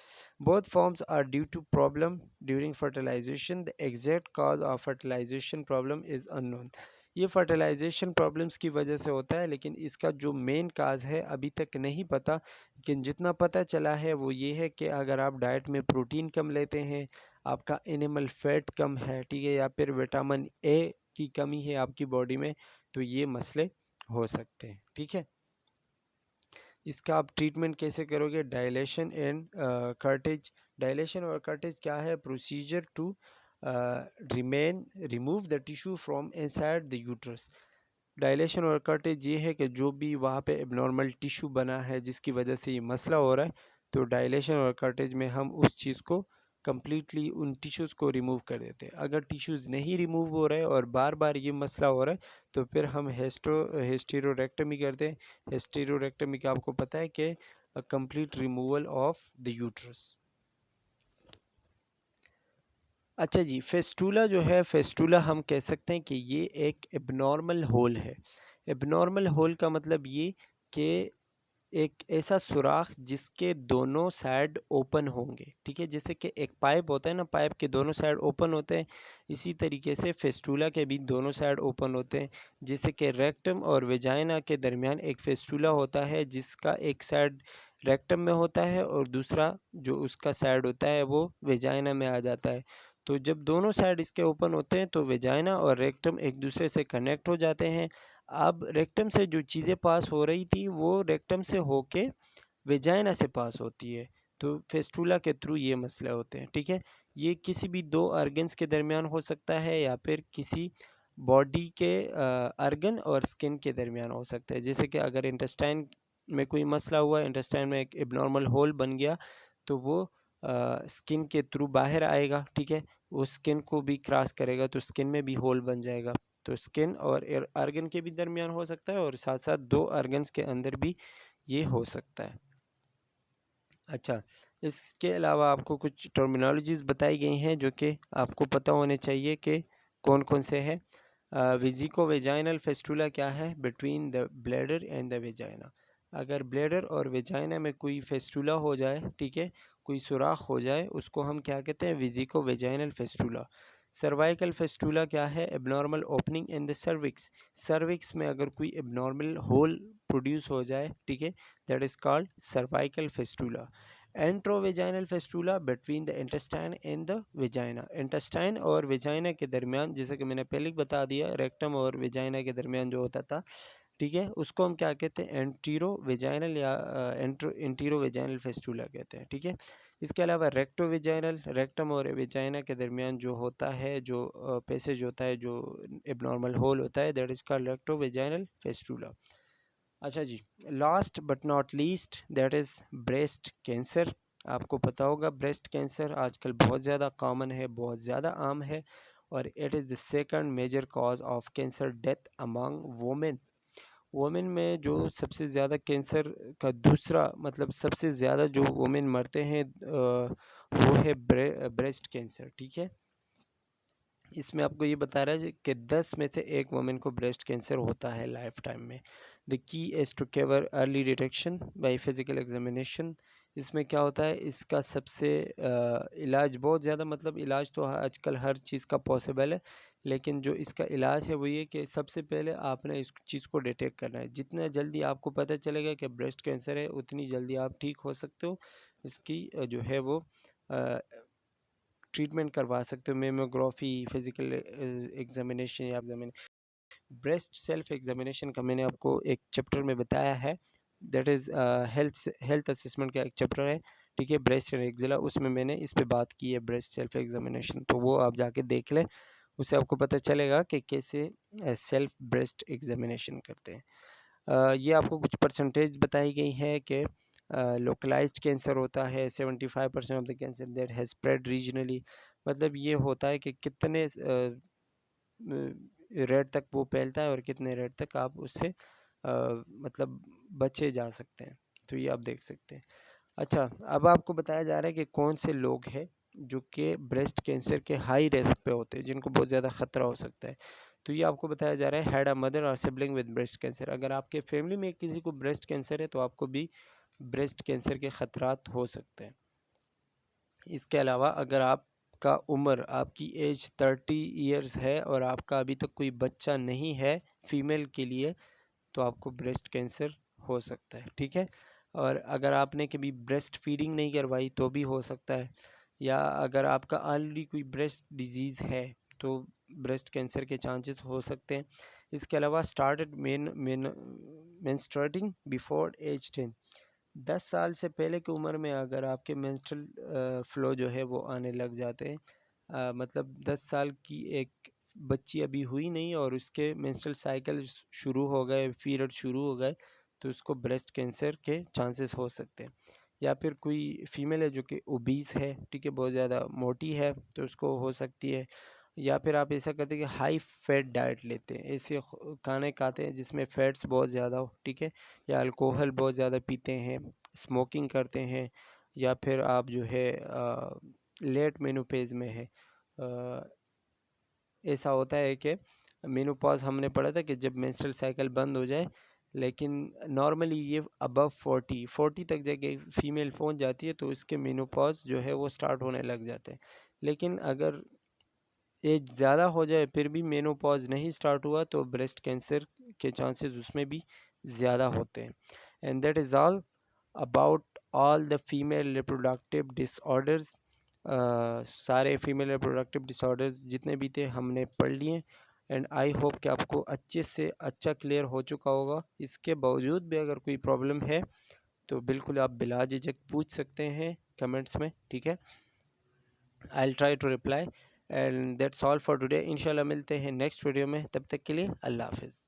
Both forms are due to problem during fertilisation, the exact cause of fertilisation problem is unknown. ये फर्टिलाइजेशन प्रॉब्लम्स की वजह से होता है, लेकिन इसका जो मेन काज है अभी तक नहीं पता। लेकिन जितना पता चला है वो ये है कि अगर आप डाइट में प्रोटीन कम लेते हैं, आपका एनिमल फैट कम है, ठीक है, या फिर विटामिन ए की कमी है आपकी बॉडी में, तो ये मसले हो सकते हैं, ठीक है। इसका आप ट्रीटमेंट कैसे करोगे, डायलेशन एंड कर्टेज। डायलेशन और कर्टेज क्या है, procedure to remove the tissue from inside the uterus. Dilation और कर्टेज ये है कि जो भी वहाँ पे एबनॉर्मल टिश्यू बना है जिसकी वजह से ये मसला हो रहा है, तो डायलेशन और कर्टेज में हम उस चीज़ को कम्प्लीटली उन टिश्यूज़ को रिमूव कर देते हैं। अगर टिश्यूज़ नहीं रिमूव हो रहे और बार बार ये मसला हो रहा है तो फिर हम हिस्टेरोरेक्टमी करते हैं। हिस्टेरोरेक्टमी का आपको पता है कि complete removal of the uterus. अच्छा जी, फेस्टूला जो है, फेस्टूला हम कह सकते हैं कि ये एक एबनॉर्मल होल है। एबनॉर्मल होल का मतलब ये कि एक ऐसा सुराख जिसके दोनों साइड ओपन होंगे, ठीक है। जैसे कि एक पाइप होता है ना, पाइप के दोनों साइड ओपन होते हैं, इसी तरीके से फेस्टूला के भी दोनों साइड ओपन होते हैं। जैसे कि रेक्टम और वेजाइना के दरमियान एक फेस्टूला होता है जिसका एक साइड रेक्टम में होता है और दूसरा जो उसका साइड होता है वो वेजाइना में आ जाता है। तो जब दोनों साइड इसके ओपन होते हैं तो वेजाइना और रेक्टम एक दूसरे से कनेक्ट हो जाते हैं। अब रेक्टम से जो चीज़ें पास हो रही थी वो रेक्टम से होके वेजाइना से पास होती है। तो फेस्टूला के थ्रू ये मसले होते हैं, ठीक है। ये किसी भी दो ऑर्गन्स के दरमियान हो सकता है या फिर किसी बॉडी के ऑर्गन और स्किन के दरमियान हो सकता है। जैसे कि अगर इंटेस्टाइन में कोई मसला हुआ, इंटेस्टाइन में एक एबनॉर्मल होल बन गया, तो वो स्किन के थ्रू बाहर आएगा, ठीक है। वो स्किन को भी क्रॉस करेगा तो स्किन में भी होल बन जाएगा। तो स्किन और ऑर्गन के भी दरमियान हो सकता है और साथ साथ दो ऑर्गन्स के अंदर भी ये हो सकता है। अच्छा, इसके अलावा आपको कुछ टर्मिनोलॉजीज़ बताई गई हैं जो कि आपको पता होने चाहिए कि कौन-कौन से हैं। वेजिको वेजाइनल फेस्टुला क्या है? Between the bladder and the vagina. अगर ब्लैडर और वेजाइना में कोई फेस्टुला हो जाए, ठीक है, कोई सुराख हो जाए, उसको हम क्या कहते हैं? वेजिको वेजाइनल फेस्टुला। सर्वाइकल फेस्टुला क्या है? Abnormal opening in the cervix. Cervix में अगर कोई एबनॉर्मल होल प्रोड्यूस हो जाए, ठीक है, that is called cervical fistula. Enterovaginal fistula between the intestine and the vagina. Intestine और वेजाइना के दरमियान, जैसे कि मैंने पहले ही बता दिया, रेक्टम और वेजाइना के दरमियान जो होता था, ठीक है, उसको हम क्या कहते हैं? एंटीरो वेजाइनल या एंटीरो वेजाइनल फेस्टुला कहते हैं, ठीक है। इसके अलावा रेक्टो वेजाइनल, रेक्टम और वेजाइना के दरमियान जो होता है, जो पैसेज होता है, जो एबनॉर्मल होल होता है, that is called recto vaginal fistula. अच्छा जी, last but not least that is breast cancer. आपको पता होगा ब्रेस्ट कैंसर आजकल बहुत ज़्यादा कॉमन है, बहुत ज़्यादा आम है और it is the second major cause of cancer death among women. Women में जो सबसे ज़्यादा कैंसर का दूसरा मतलब सबसे ज़्यादा जो वोमेन मरते हैं वो है ब्रेस्ट कैंसर, ठीक है। इसमें आपको ये बता रहा है कि 10 में से एक वुमेन को ब्रेस्ट कैंसर होता है लाइफ टाइम में। The key is to cover early detection by physical examination. इसमें क्या होता है, इसका सबसे इलाज बहुत ज़्यादा, मतलब इलाज तो आजकल हर चीज़ का पॉसिबल है, लेकिन जो इसका इलाज है वो ये कि सबसे पहले आपने इस चीज़ को डिटेक्ट करना है। जितना जल्दी आपको पता चलेगा कि ब्रेस्ट कैंसर है, उतनी जल्दी आप ठीक हो सकते हो। इसकी जो है वो अ, ट्रीटमेंट करवा सकते हो, मेमोग्राफी, फिजिकल एग्जामिनेशन या ब्रेस्ट सेल्फ एग्जामिनेशन का मैंने आपको एक चैप्टर में बताया है, that is health health assessment का एक चैप्टर है, ठीक है, ब्रेस्ट एंड एक्जिला, उसमें मैंने इस पे बात की है ब्रेस्ट सेल्फ एग्जामिनेशन, तो वो आप जाके देख लें, उससे आपको पता चलेगा कि कैसे सेल्फ ब्रेस्ट एग्जामिनेशन करते हैं। ये आपको कुछ परसेंटेज बताई गई है कि लोकलाइज्ड कैंसर होता है 75% of the cancer that has spread regionally. मतलब ये होता है कि कितने रेट तक वो फैलता है और कितने रेट तक आप उससे मतलब बचे जा सकते हैं, तो ये आप देख सकते हैं। अच्छा, अब आपको बताया जा रहा है कि कौन से लोग हैं जो कि ब्रेस्ट कैंसर के हाई रिस्क पे होते हैं, जिनको बहुत ज़्यादा ख़तरा हो सकता है। तो ये आपको बताया जा रहा है, हैड अ मदर और सिबलिंग विद ब्रेस्ट कैंसर। अगर आपके फैमिली में किसी को ब्रेस्ट कैंसर है तो आपको भी ब्रेस्ट कैंसर के ख़तरात हो सकते हैं। इसके अलावा अगर आपका उम्र, आपकी एज 30 ईयर्स है और आपका अभी तक कोई बच्चा नहीं है फीमेल के लिए, तो आपको ब्रेस्ट कैंसर हो सकता है, ठीक है। और अगर आपने कभी ब्रेस्ट फीडिंग नहीं करवाई तो भी हो सकता है, या अगर आपका ऑलरेडी कोई ब्रेस्ट डिजीज़ है तो ब्रेस्ट कैंसर के चांसेस हो सकते हैं। इसके अलावा स्टार्टेड मेंस्ट्रुएटिंग बिफोर एज 10। 10 साल से पहले की उम्र में अगर आपके मेंस्ट्रुअल फ्लो जो है वो आने लग जाते हैं, मतलब 10 साल की एक बच्ची अभी हुई नहीं और उसके मेंस्ट्रुअल साइकिल शुरू हो गए, पीरियड शुरू हो गए, तो उसको ब्रेस्ट कैंसर के चांसेस हो सकते हैं। या फिर कोई फीमेल है जो कि ओबीस है, ठीक है, बहुत ज़्यादा मोटी है, तो उसको हो सकती है। या फिर आप ऐसा करते हैं कि हाई फैट डाइट लेते हैं, ऐसे खाने खाते हैं जिसमें फैट्स बहुत ज़्यादा हो, ठीक है, या अल्कोहल बहुत ज़्यादा पीते हैं, स्मोकिंग करते हैं, या फिर आप जो है लेट मेनोपेज में है। ऐसा होता है कि मेनोपॉज़ हमने पढ़ा था कि जब मेंस्ट्रुअल साइकिल बंद हो जाए, लेकिन नॉर्मली ये अबव 40 तक जगह फ़ीमेल पहुंच जाती है तो इसके मेनोपॉज जो है वो स्टार्ट होने लग जाते हैं। लेकिन अगर एज ज़्यादा हो जाए फिर भी मेनोपॉज नहीं स्टार्ट हुआ तो ब्रेस्ट कैंसर के चांसेस उसमें भी ज़्यादा होते हैं। And that is all about all the female reproductive disorders. सारे फीमेल रिप्रोडक्टिव डिसऑर्डर्स जितने भी थे हमने पढ़ लिए। एंड आई होप कि आपको अच्छे से अच्छा क्लियर हो चुका होगा। इसके बावजूद भी अगर कोई प्रॉब्लम है तो बिल्कुल आप बिला झिझक पूछ सकते हैं कमेंट्स में, ठीक है। I will try to reply. And that's all for today. इंशाल्लाह मिलते हैं नेक्स्ट वीडियो में, तब तक के लिए अल्लाह हाफिज़।